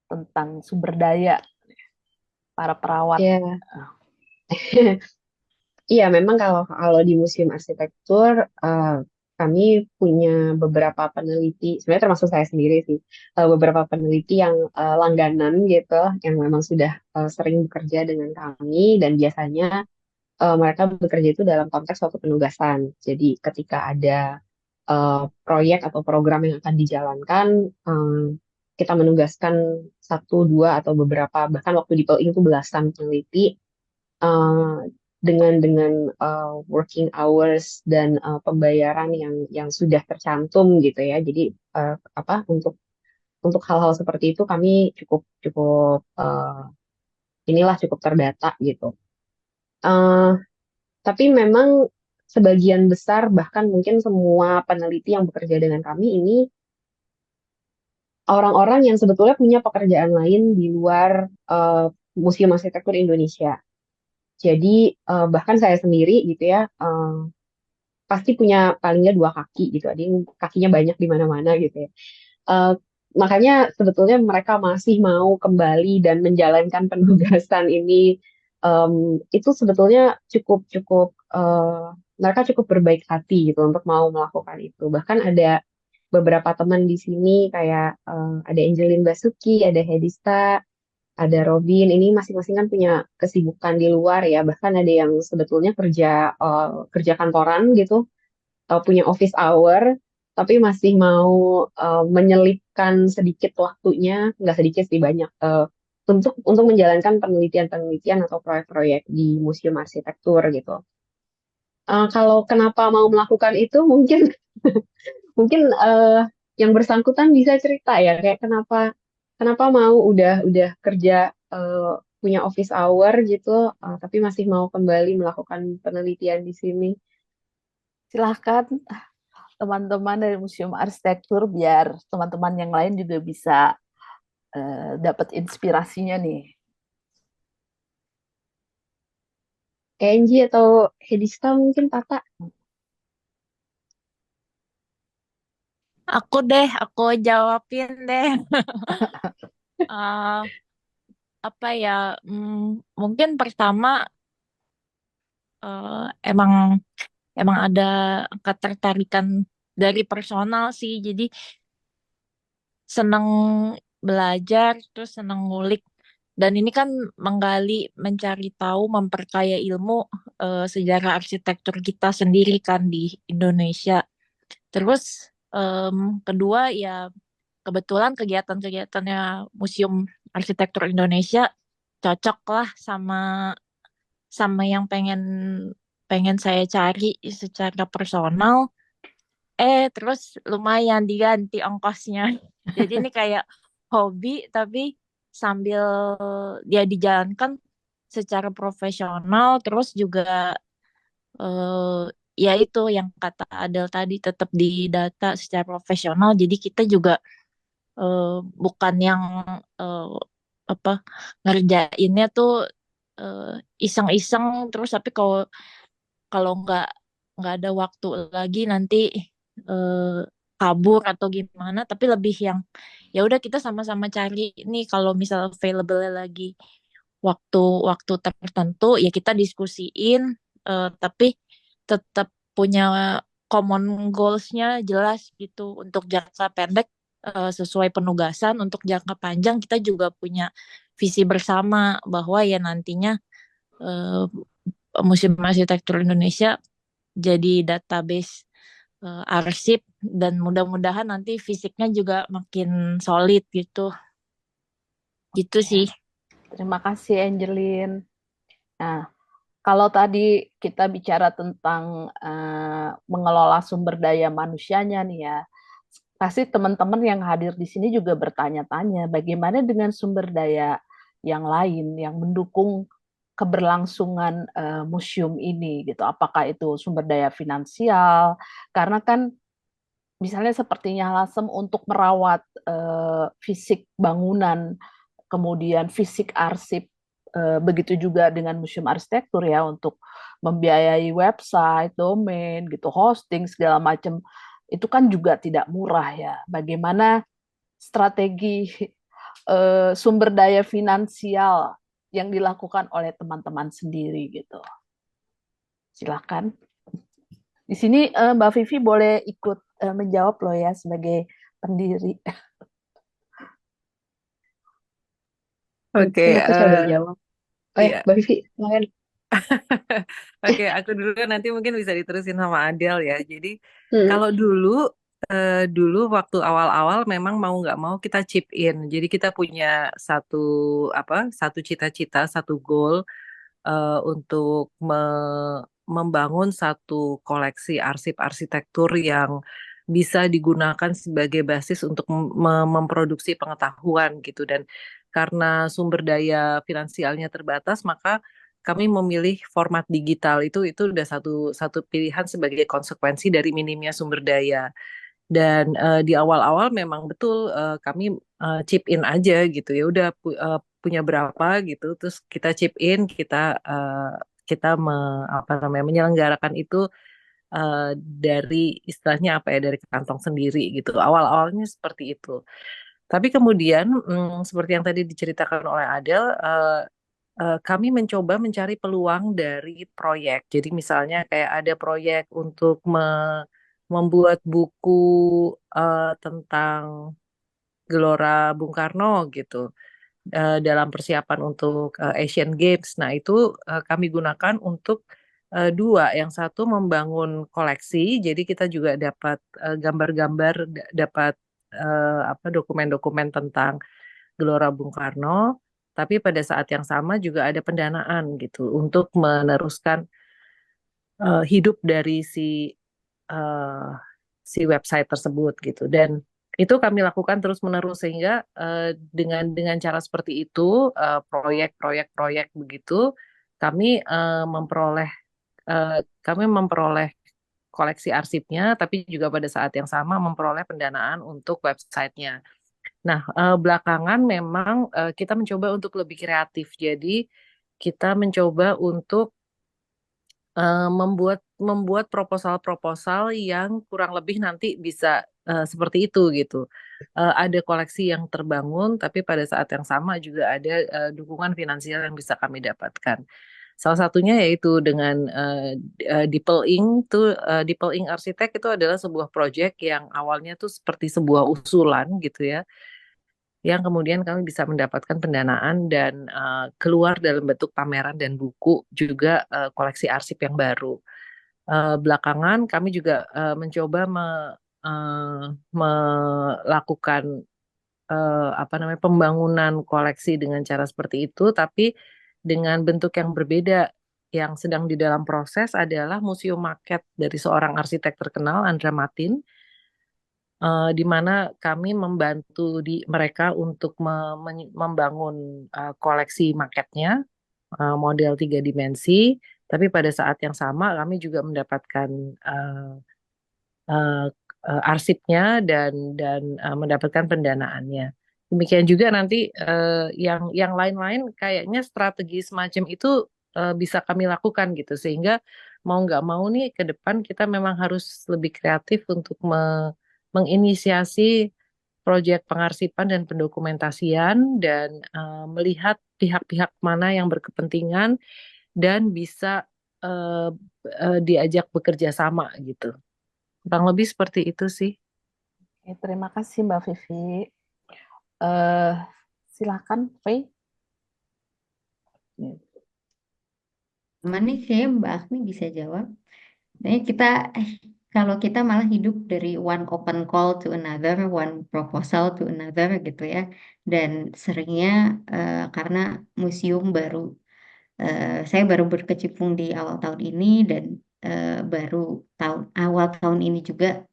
tentang sumber daya para perawat? Ya, iya memang kalau kalau di Museum Arsitektur kami punya beberapa peneliti, sebenarnya termasuk saya sendiri sih, beberapa peneliti yang langganan gitu, yang memang sudah sering bekerja dengan kami, dan biasanya mereka bekerja itu dalam konteks suatu penugasan. Jadi ketika ada proyek atau program yang akan dijalankan, kita menugaskan satu, dua, atau beberapa, bahkan waktu di Peling itu belasan peneliti eh, dengan working hours dan pembayaran yang sudah tercantum gitu ya. Jadi apa untuk hal-hal seperti itu kami cukup cukup inilah cukup terdata gitu. Eh, tapi memang sebagian besar, bahkan mungkin semua peneliti yang bekerja dengan kami ini orang-orang yang sebetulnya punya pekerjaan lain di luar Museum Arsitektur Indonesia. Jadi bahkan saya sendiri gitu ya, pasti punya paling nggak dua kaki gitu. Ada yang kakinya banyak di mana-mana gitu ya. Eh, Makanya sebetulnya mereka masih mau kembali dan menjalankan penugasan ini. Itu sebetulnya cukup cukup mereka cukup berbaik hati gitu untuk mau melakukan itu. Bahkan ada beberapa teman di sini kayak ada Angelin Basuki, ada Hedista, ada Robin. Ini masing-masing kan punya kesibukan di luar ya. Bahkan ada yang sebetulnya kerja kantoran gitu, punya office hour, tapi masih mau menyelipkan sedikit waktunya, nggak sedikit sih banyak, untuk menjalankan penelitian-penelitian atau proyek-proyek di Museum Arsitektur gitu. Kalau kenapa mau melakukan itu, mungkin mungkin yang bersangkutan bisa cerita ya, kayak kenapa kenapa mau udah kerja, punya office hour gitu, tapi masih mau kembali melakukan penelitian di sini. Silahkan teman-teman dari Museum Arsitektur biar teman-teman yang lain juga bisa dapat inspirasinya nih. Kenji atau Hedista mungkin Tata. Aku jawabin deh. Eh, apa ya? Mungkin pertama emang emang ada ketertarikan dari personal sih. Jadi senang belajar, terus senang ngulik. Dan ini kan menggali, mencari tahu, memperkaya ilmu sejarah arsitektur kita sendiri kan di Indonesia. Terus em, kedua ya kebetulan kegiatan-kegiatannya Museum Arsitektur Indonesia cocok lah sama sama yang pengen pengen saya cari secara personal. Terus lumayan diganti ongkosnya. Jadi ini kayak hobi tapi sambil dia dijalankan secara profesional terus juga eh, ya itu yang kata Adel tadi tetap didata secara profesional. Jadi kita juga eh, bukan yang eh, apa ngerjainnya tuh eh, iseng-iseng terus tapi kalau kalau nggak ada waktu lagi nanti eh, kabur atau gimana tapi lebih yang ya udah kita sama-sama cari nih kalau misal available lagi waktu waktu tertentu ya kita diskusiin tapi tetap punya common goals-nya jelas gitu untuk jangka pendek sesuai penugasan untuk jangka panjang kita juga punya visi bersama bahwa ya nantinya eh, Museum Arsitektur Indonesia jadi database arsip dan mudah-mudahan nanti fisiknya juga makin solid gitu. Gitu Ya, sih. terima kasih Angelin. Nah, kalau tadi kita bicara tentang mengelola sumber daya manusianya nih ya, pasti teman-teman yang hadir di sini juga bertanya-tanya bagaimana dengan sumber daya yang lain yang mendukung keberlangsungan museum ini gitu. Apakah itu sumber daya finansial? Karena kan misalnya sepertinya Lasem untuk merawat fisik bangunan, kemudian fisik arsip, begitu juga dengan museum arsitektur ya untuk membiayai website, domain, gitu, hosting segala macam itu kan juga tidak murah ya. Bagaimana strategi sumber daya finansial yang dilakukan oleh teman-teman sendiri gitu. Silakan. Di sini Mbak Vivi boleh ikut menjawab loh ya sebagai pendiri. Oke, Mungkin aku coba jawab. Oh ya, iya. Mbak Vivi, silakan. Oke, aku dulu nanti mungkin bisa diterusin sama Adel ya. Jadi Hmm, kalau dulu waktu awal-awal memang mau nggak mau kita chip in. Jadi kita punya satu satu cita-cita, satu goal untuk membangun satu koleksi arsip arsitektur yang bisa digunakan sebagai basis untuk memproduksi pengetahuan gitu. Dan karena sumber daya finansialnya terbatas, maka kami memilih format digital itu udah satu satu pilihan sebagai konsekuensi dari minimnya sumber daya. Dan di awal-awal memang betul kami chip in aja gitu ya udah punya berapa gitu terus kita chip in kita apa namanya menyelenggarakan itu eh, dari istilahnya apa ya dari kantong sendiri gitu awal-awalnya seperti itu tapi kemudian seperti yang tadi diceritakan oleh Adel kami mencoba mencari peluang dari proyek jadi misalnya kayak ada proyek untuk membuat buku tentang Gelora Bung Karno gitu dalam persiapan untuk Asian Games. Nah, itu kami gunakan untuk dua. Yang satu membangun koleksi, jadi kita juga dapat gambar-gambar, dapat apa dokumen-dokumen tentang Gelora Bung Karno. Tapi pada saat yang sama juga ada pendanaan gitu untuk meneruskan hidup dari eh, si website tersebut gitu. Dan itu kami lakukan terus-menerus sehingga dengan cara seperti itu proyek-proyek begitu kami memperoleh kami memperoleh koleksi arsipnya, tapi juga pada saat yang sama memperoleh pendanaan untuk websitenya. Nah, belakangan memang kita mencoba untuk lebih kreatif. Jadi kita mencoba untuk membuat membuat proposal-proposal yang kurang lebih nanti bisa seperti itu gitu. Ada koleksi yang terbangun, tapi pada saat yang sama juga ada dukungan finansial yang bisa kami dapatkan. Salah satunya yaitu dengan Dipel Inc. Dipel Inc. Arsitek itu adalah sebuah proyek yang awalnya tuh seperti sebuah usulan gitu ya, yang kemudian kami bisa mendapatkan pendanaan dan keluar dalam bentuk pameran dan buku juga koleksi arsip yang baru. Belakangan kami juga mencoba melakukan apa namanya pembangunan koleksi dengan cara seperti itu, tapi dengan bentuk yang berbeda. Yang sedang di dalam proses adalah museum maket dari seorang arsitek terkenal, Andra Matin, di mana kami membantu mereka untuk membangun koleksi maketnya, model 3 dimensi, tapi pada saat yang sama kami juga mendapatkan uh, uh, arsipnya dan mendapatkan pendanaannya. Demikian juga nanti yang lain-lain kayaknya strategi semacam itu bisa kami lakukan gitu sehingga mau nggak mau nih ke depan kita memang harus lebih kreatif untuk menginisiasi proyek pengarsipan dan pendokumentasian dan melihat pihak-pihak mana yang berkepentingan dan bisa eh, diajak bekerja sama gitu. Kurang lebih seperti itu sih. Oke, terima kasih Mbak Vivi. Eh, Silakan, Faye. Mana kayaknya Mbak Agni bisa jawab. Nah, kalau kita malah hidup dari one open call to another, one proposal to another gitu ya. Dan seringnya karena museum saya baru berkecimpung di awal tahun ini dan baru awal tahun ini juga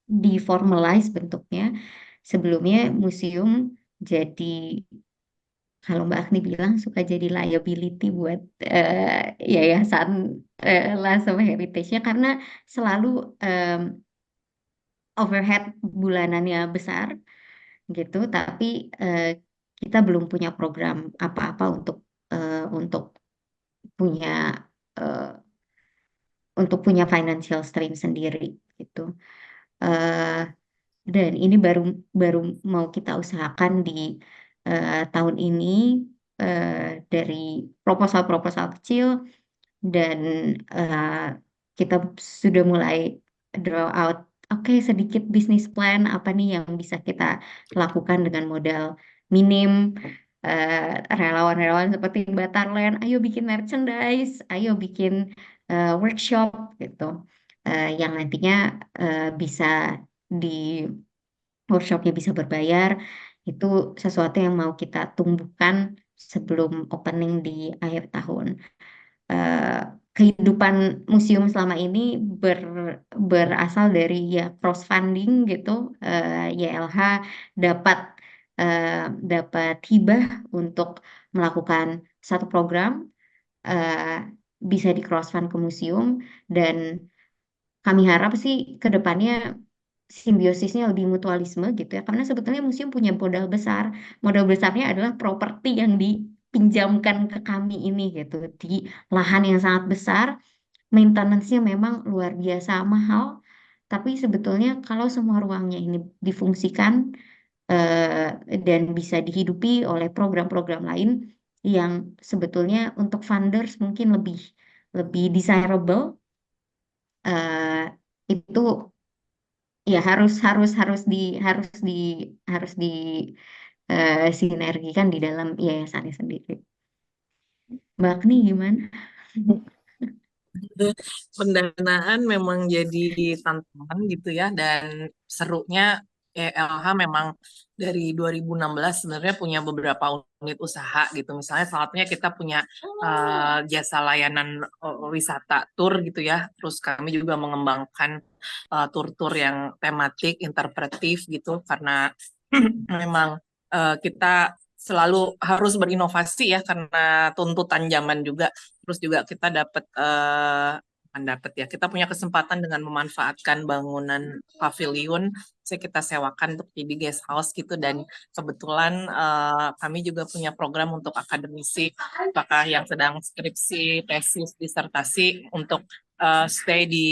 diformalize bentuknya. Sebelumnya museum jadi kalau Mbak Agni bilang suka jadi liability buat yayasan lah sama heritage-nya karena selalu overhead bulanannya besar gitu, tapi kita belum punya program apa-apa untuk punya eh, financial stream sendiri gitu. Eh, dan ini baru baru mau kita usahakan di tahun ini dari proposal-proposal kecil dan kita sudah mulai draw out oke sedikit bisnis plan apa nih yang bisa kita lakukan dengan modal minim relawan-relawan seperti Batarland ayo bikin merchandise ayo bikin workshop gitu yang nantinya bisa di workshopnya bisa berbayar itu sesuatu yang mau kita tumbuhkan sebelum opening di akhir tahun. Eh, Kehidupan museum selama ini berasal dari ya cross funding gitu, YLH dapat dapat hibah untuk melakukan satu program, eh, bisa di cross fund ke museum dan kami harap sih ke depannya simbiosisnya lebih mutualisme gitu ya karena sebetulnya museum punya modal besarnya adalah properti yang dipinjamkan ke kami ini gitu di lahan yang sangat besar maintenance-nya memang luar biasa mahal tapi sebetulnya kalau semua ruangnya ini difungsikan dan bisa dihidupi oleh program-program lain yang sebetulnya untuk funders mungkin lebih lebih desirable itu ya harus di sinergikan di dalam yayasannya sendiri. Mbak Agni gimana? Pendanaan memang jadi tantangan gitu ya, dan serunya ELH memang dari 2016 sebenarnya punya beberapa unit usaha gitu. Misalnya salah satunya kita punya jasa layanan wisata tur gitu ya. Terus kami juga mengembangkan tur-tur yang tematik, interpretif gitu, karena memang kita selalu harus berinovasi ya karena tuntutan zaman juga. Terus juga kita kita punya kesempatan dengan memanfaatkan bangunan pavilion, saya kita sewakan untuk jadi guest house gitu, dan kebetulan kami juga punya program untuk akademisi, apakah yang sedang skripsi, tesis, disertasi untuk stay di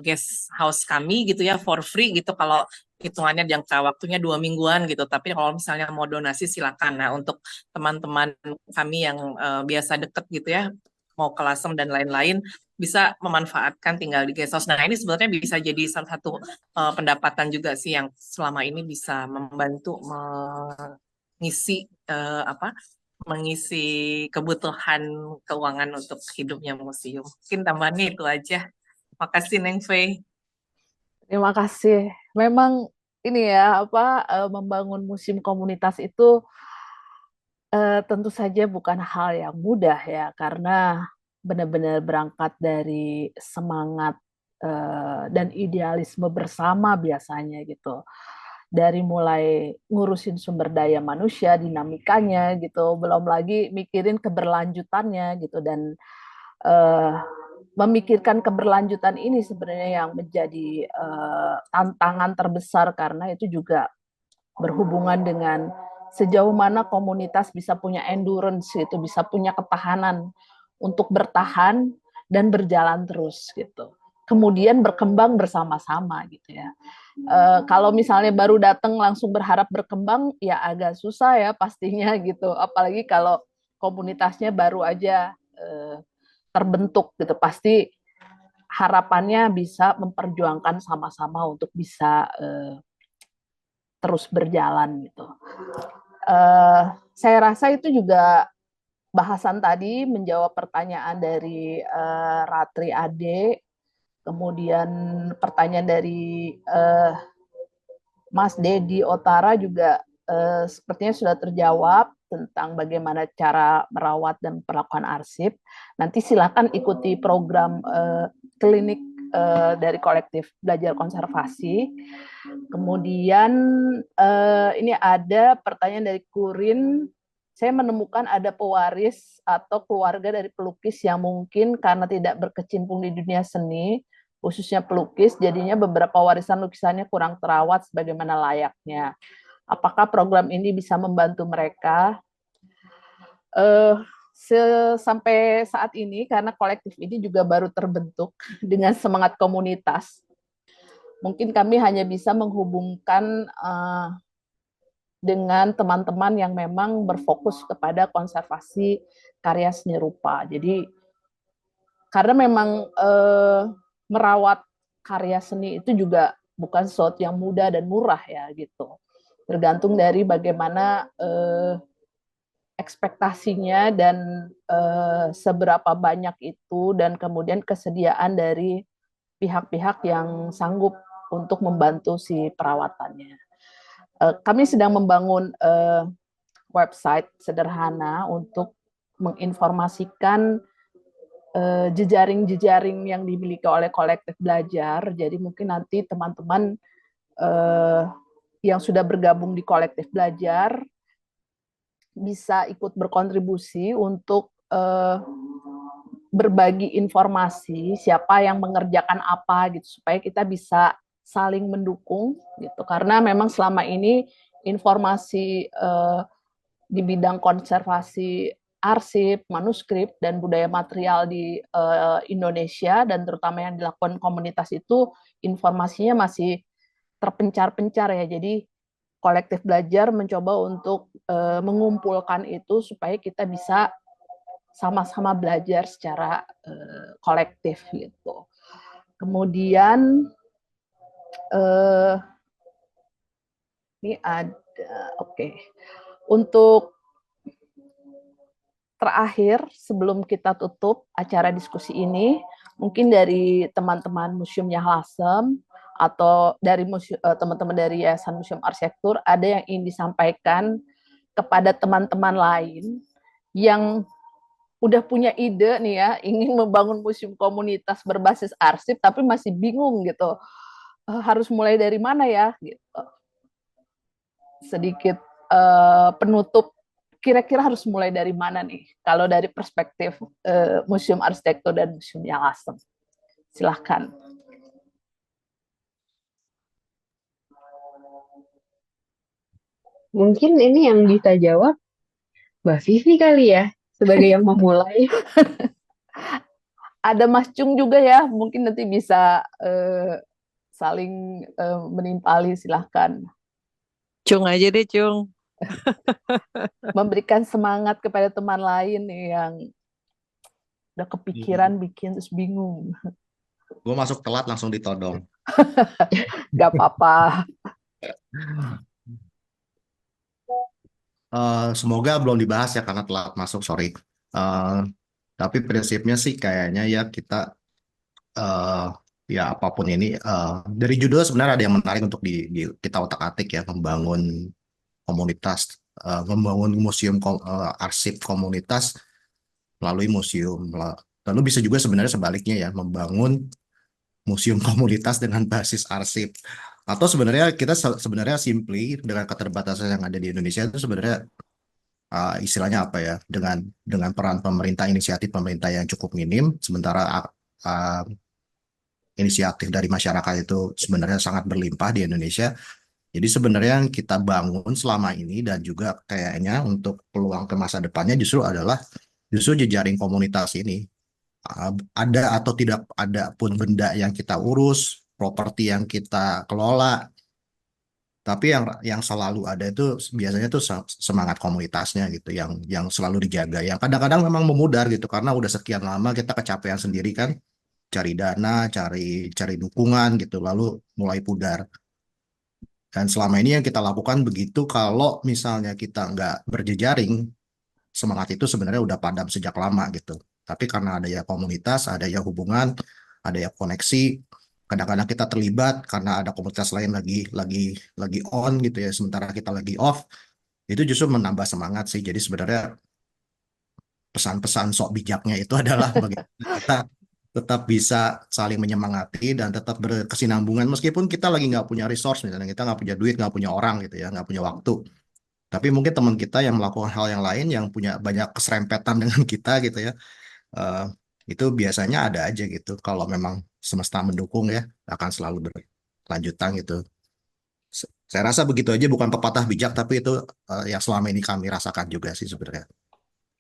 guest house kami gitu ya, for free gitu, kalau hitungannya jangka waktunya 2 mingguan gitu. Tapi kalau misalnya mau donasi silakan. Nah, untuk teman-teman kami yang biasa deket gitu ya, mau ke Lasem dan lain-lain, bisa memanfaatkan tinggal di guest house. Nah, ini sebenarnya bisa jadi salah satu pendapatan juga sih yang selama ini bisa membantu mengisi mengisi kebutuhan keuangan untuk hidupnya museum. Mungkin tambahannya itu aja. Makasih Neng Fei. Terima kasih. Memang ini ya membangun museum komunitas itu tentu saja bukan hal yang mudah ya, karena benar-benar berangkat dari semangat dan idealisme bersama biasanya gitu. Dari mulai ngurusin sumber daya manusia, dinamikanya gitu, belum lagi mikirin keberlanjutannya gitu, dan eh, memikirkan keberlanjutan ini sebenarnya yang menjadi tantangan terbesar, karena itu juga berhubungan dengan sejauh mana komunitas bisa punya endurance gitu, bisa punya ketahanan untuk bertahan dan berjalan terus gitu. Kemudian berkembang bersama-sama gitu ya. Kalau misalnya baru datang langsung berharap berkembang, ya agak susah ya pastinya gitu. Apalagi kalau komunitasnya baru aja terbentuk gitu, pasti harapannya bisa memperjuangkan sama-sama untuk bisa terus berjalan gitu. Saya rasa itu juga bahasan tadi menjawab pertanyaan dari Ratri Ade, kemudian pertanyaan dari Mas Dedi Otara juga sepertinya sudah terjawab tentang bagaimana cara merawat dan perlakuan arsip. Nanti silakan ikuti program klinik dari kolektif belajar konservasi. Kemudian ini ada pertanyaan dari Kurin. Saya menemukan ada pewaris atau keluarga dari pelukis yang mungkin karena tidak berkecimpung di dunia seni, khususnya pelukis, jadinya beberapa warisan lukisannya kurang terawat sebagaimana layaknya. Apakah program ini bisa membantu mereka? Sampai saat ini, karena kolektif ini juga baru terbentuk dengan semangat komunitas, mungkin kami hanya bisa menghubungkan dengan teman-teman yang memang berfokus kepada konservasi karya seni rupa. Jadi karena memang merawat karya seni itu juga bukan sesuatu yang mudah dan murah ya gitu. Tergantung dari bagaimana ekspektasinya dan seberapa banyak itu, dan kemudian kesediaan dari pihak-pihak yang sanggup untuk membantu si perawatannya. Kami sedang membangun website sederhana untuk menginformasikan jejaring-jejaring yang dimiliki oleh kolektif belajar. Jadi mungkin nanti teman-teman yang sudah bergabung di kolektif belajar bisa ikut berkontribusi untuk berbagi informasi siapa yang mengerjakan apa gitu, supaya kita bisa saling mendukung gitu, karena memang selama ini informasi di bidang konservasi arsip, manuskrip, dan budaya material di Indonesia, dan terutama yang dilakukan komunitas itu, informasinya masih terpencar-pencar ya. Jadi kolektif belajar mencoba untuk mengumpulkan itu supaya kita bisa sama-sama belajar secara kolektif gitu. Kemudian Eh, ini ada, oke. Untuk terakhir, sebelum kita tutup acara diskusi ini, mungkin dari teman-teman Museumnya Lasem atau dari teman-teman dari Yayasan Museum Arsitektur, ada yang ingin disampaikan kepada teman-teman lain yang udah punya ide nih ya, ingin membangun museum komunitas berbasis arsip, tapi masih bingung gitu, harus mulai dari mana ya, gitu. Sedikit penutup, kira-kira harus mulai dari mana nih, kalau dari perspektif Museum Arsitektur dan Museumnya Lasem. Silahkan. Mungkin ini yang bisa jawab Mbak Vivi kali ya, sebagai yang memulai. Ada Mas Cung juga ya, mungkin nanti bisa saling menimpali, silahkan. Cung aja deh, Cung. Memberikan semangat kepada teman lain nih yang udah kepikiran bikin terus bingung. Gue masuk telat langsung ditodong. Gak apa-apa. Semoga belum dibahas ya karena telat masuk, sorry. Tapi prinsipnya sih kayaknya ya kita ya apapun ini dari judul sebenarnya ada yang menarik untuk kita otak-atik ya, membangun komunitas, membangun museum arsip komunitas melalui museum. Lalu bisa juga sebenarnya sebaliknya ya, membangun museum komunitas dengan basis arsip. Atau sebenarnya kita sebenarnya simply dengan keterbatasan yang ada di Indonesia itu sebenarnya istilahnya apa ya, dengan peran pemerintah, inisiatif pemerintah yang cukup minim, sementara inisiatif dari masyarakat itu sebenarnya sangat berlimpah di Indonesia. Jadi sebenarnya yang kita bangun selama ini dan juga kayaknya untuk peluang ke masa depannya justru adalah jejaring komunitas ini. Ada atau tidak ada pun benda yang kita urus, properti yang kita kelola, tapi yang selalu ada itu biasanya tuh semangat komunitasnya gitu, yang selalu dijaga. Yang kadang-kadang memang memudar gitu karena udah sekian lama kita kecapean sendiri kan, cari dana, cari dukungan gitu, lalu mulai pudar. Dan selama ini yang kita lakukan begitu, kalau misalnya kita nggak berjejaring, semangat itu sebenarnya udah padam sejak lama gitu. Tapi karena ada ya komunitas, ada ya hubungan, ada ya koneksi, kadang-kadang kita terlibat karena ada komunitas lain lagi on gitu ya, sementara kita lagi off, itu justru menambah semangat sih. Jadi sebenarnya pesan-pesan sok bijaknya itu adalah bagaimana kita tetap bisa saling menyemangati dan tetap berkesinambungan meskipun kita lagi nggak punya resource, misalnya kita nggak punya duit, nggak punya orang gitu ya, nggak punya waktu. Tapi mungkin teman kita yang melakukan hal yang lain yang punya banyak keserempetan dengan kita gitu ya, eh, itu biasanya ada aja gitu. Kalau memang semesta mendukung ya, akan selalu berlanjutan gitu. Saya rasa begitu aja, bukan pepatah bijak, tapi itu yang selama ini kami rasakan juga sih sebenarnya.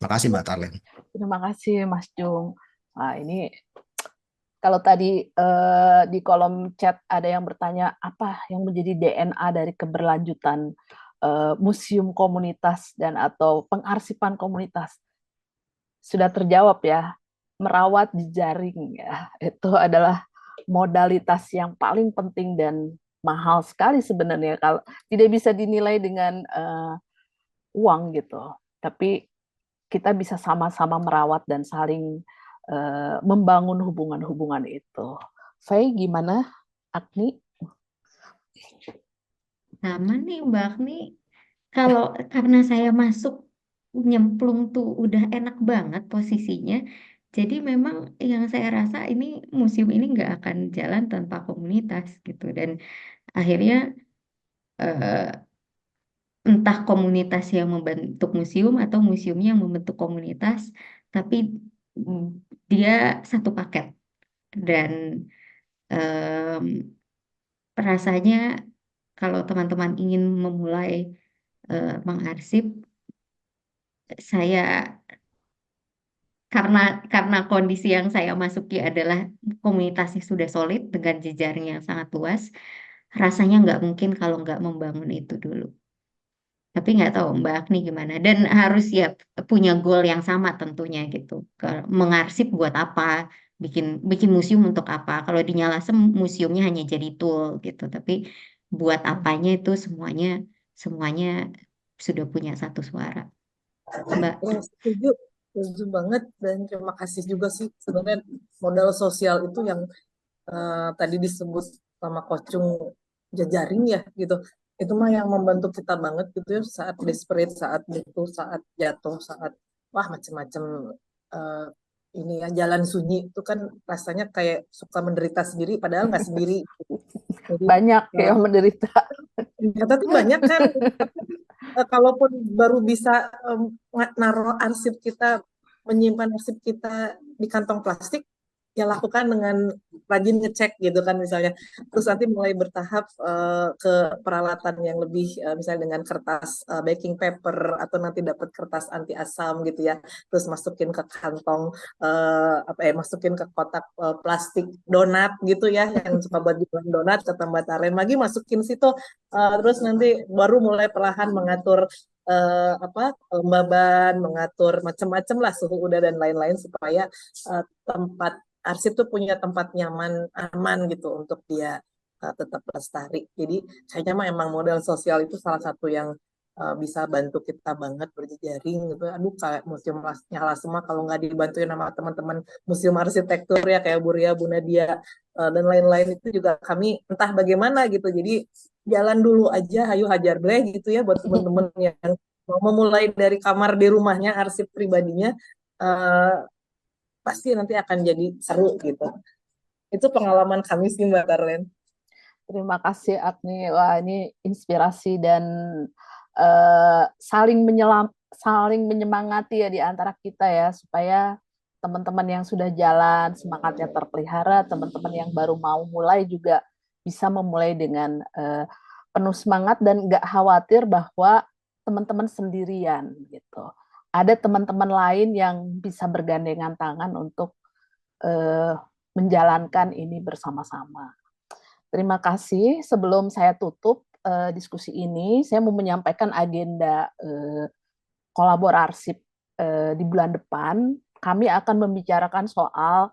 Makasih Mbak Tarlen. Terima kasih Mas Jung. Nah, ini kalau tadi di kolom chat ada yang bertanya apa yang menjadi DNA dari keberlanjutan museum komunitas dan atau pengarsipan komunitas, sudah terjawab ya, merawat jejaring ya. Itu adalah modalitas yang paling penting dan mahal sekali sebenarnya, kalau tidak bisa dinilai dengan uang gitu. Tapi kita bisa sama-sama merawat dan saling membangun hubungan-hubungan itu. Faye, gimana? Agni? Sama nih Mbak Agni, kalau karena saya masuk nyemplung tuh udah enak banget posisinya. Jadi memang yang saya rasa ini museum ini nggak akan jalan tanpa komunitas gitu. Dan akhirnya eh, entah komunitas yang membentuk museum atau museumnya yang membentuk komunitas, tapi mm, dia satu paket. Dan em, rasanya kalau teman-teman ingin memulai mengarsip, saya karena kondisi yang saya masuki adalah komunitasnya sudah solid dengan jejaring yang sangat luas, rasanya nggak mungkin kalau nggak membangun itu dulu. Tapi nggak tahu Mbak Agni gimana. Dan harus ya punya goal yang sama tentunya gitu. Mengarsip buat apa? bikin bikin museum untuk apa? Kalau di Nyalasem museumnya hanya jadi tool gitu, tapi buat apanya itu semuanya semuanya sudah punya satu suara. Mbak, Ya, setuju banget dan terima kasih juga sih sebenarnya modal sosial itu yang tadi disebut sama Kocung jejaring ya gitu. Itu mah yang membantu kita banget gitu ya saat desperate, saat butuh, saat jatuh, saat wah macam-macam eh, ini ya jalan sunyi itu kan rasanya kayak suka menderita sendiri padahal nggak sendiri. Jadi Banyak yang menderita. ternyata tuh banyak kan. Kalaupun baru bisa naruh arsip kita, menyimpan arsip kita di kantong plastik, ya lakukan dengan rajin ngecek gitu kan misalnya. Terus nanti mulai bertahap ke peralatan yang lebih misalnya dengan kertas baking paper atau nanti dapat kertas anti asam gitu ya. Terus masukin ke kantong masukin ke kotak plastik donat gitu ya yang suka buat jualan donat ke tempat aren lagi masukin situ. Terus nanti baru mulai perlahan mengatur kelembaban, mengatur macam-macam lah suhu udara dan lain-lain supaya tempat arsip tuh punya tempat nyaman, aman gitu untuk dia tetap lestari. Jadi kayaknya mah emang modal sosial itu salah satu yang bisa bantu kita banget berjejaring gitu. Aduh kayak Museum Nyala Semua kalau nggak dibantuin sama teman-teman Museum Arsitektur ya kayak Bu Ria, Bu Nadia dan lain-lain itu juga kami entah bagaimana gitu. Jadi jalan dulu aja, hayu hajar bleh gitu ya buat teman-teman yang mau memulai dari kamar di rumahnya, arsip pribadinya. Uh, Pasti nanti akan jadi seru gitu. Itu pengalaman kami sih Mbak Darlen. Terima kasih Agni. Wah, ini inspirasi dan saling menyemangati ya di antara kita ya supaya teman-teman yang sudah jalan semangatnya terpelihara, teman-teman yang baru mau mulai juga bisa memulai dengan penuh semangat dan nggak khawatir bahwa teman-teman sendirian gitu. Ada teman-teman lain yang bisa bergandengan tangan untuk menjalankan ini bersama-sama. Terima kasih. Sebelum saya tutup diskusi ini, saya mau menyampaikan agenda kolaborasi di bulan depan. Kami akan membicarakan soal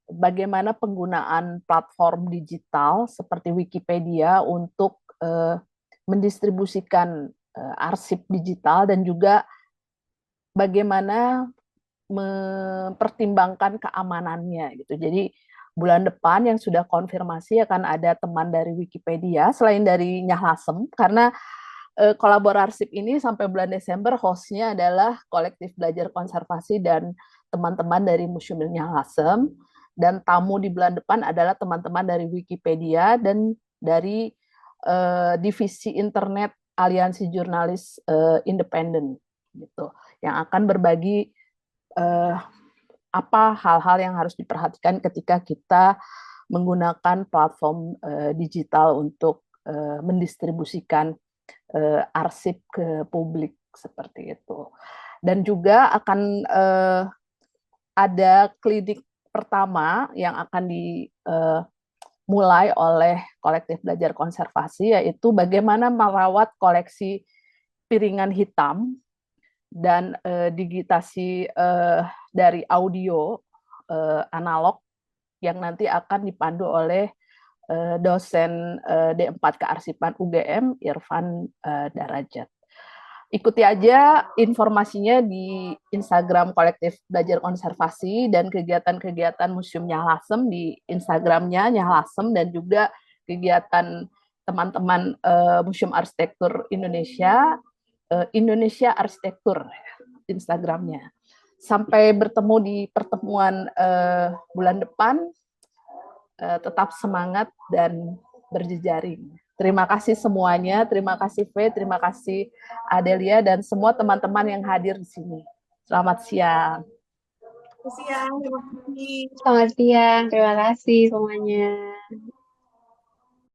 bagaimana penggunaan platform digital seperti Wikipedia untuk mendistribusikan arsip digital dan juga bagaimana mempertimbangkan keamanannya gitu. Jadi bulan depan yang sudah konfirmasi akan ada teman dari Wikipedia selain dari Nyahlasem karena kolaborasif ini sampai bulan Desember hostnya adalah kolektif belajar konservasi dan teman-teman dari Museum Nyahlasem dan tamu di bulan depan adalah teman-teman dari Wikipedia dan dari divisi internet Aliansi Jurnalis Independen gitu yang akan berbagi apa hal-hal yang harus diperhatikan ketika kita menggunakan platform digital untuk mendistribusikan arsip ke publik seperti itu. Dan juga akan ada klinik pertama yang akan dimulai oleh kolektif belajar konservasi, yaitu bagaimana merawat koleksi piringan hitam dan digitasi dari audio analog yang nanti akan dipandu oleh dosen D4 Kearsipan UGM Irfan Darajat. Ikuti aja informasinya di Instagram kolektif belajar konservasi dan kegiatan-kegiatan Museum Nyahlasem di Instagramnya Nyahlasem dan juga kegiatan teman-teman Museum Arsitektur Indonesia Indonesia Arsitektur Instagramnya. Sampai bertemu di pertemuan bulan depan. Tetap semangat dan berjejaring. Terima kasih semuanya, terima kasih V, terima kasih Adelia dan semua teman-teman yang hadir di sini. Selamat siang. Selamat siang, terima kasih. Selamat siang, terima kasih semuanya.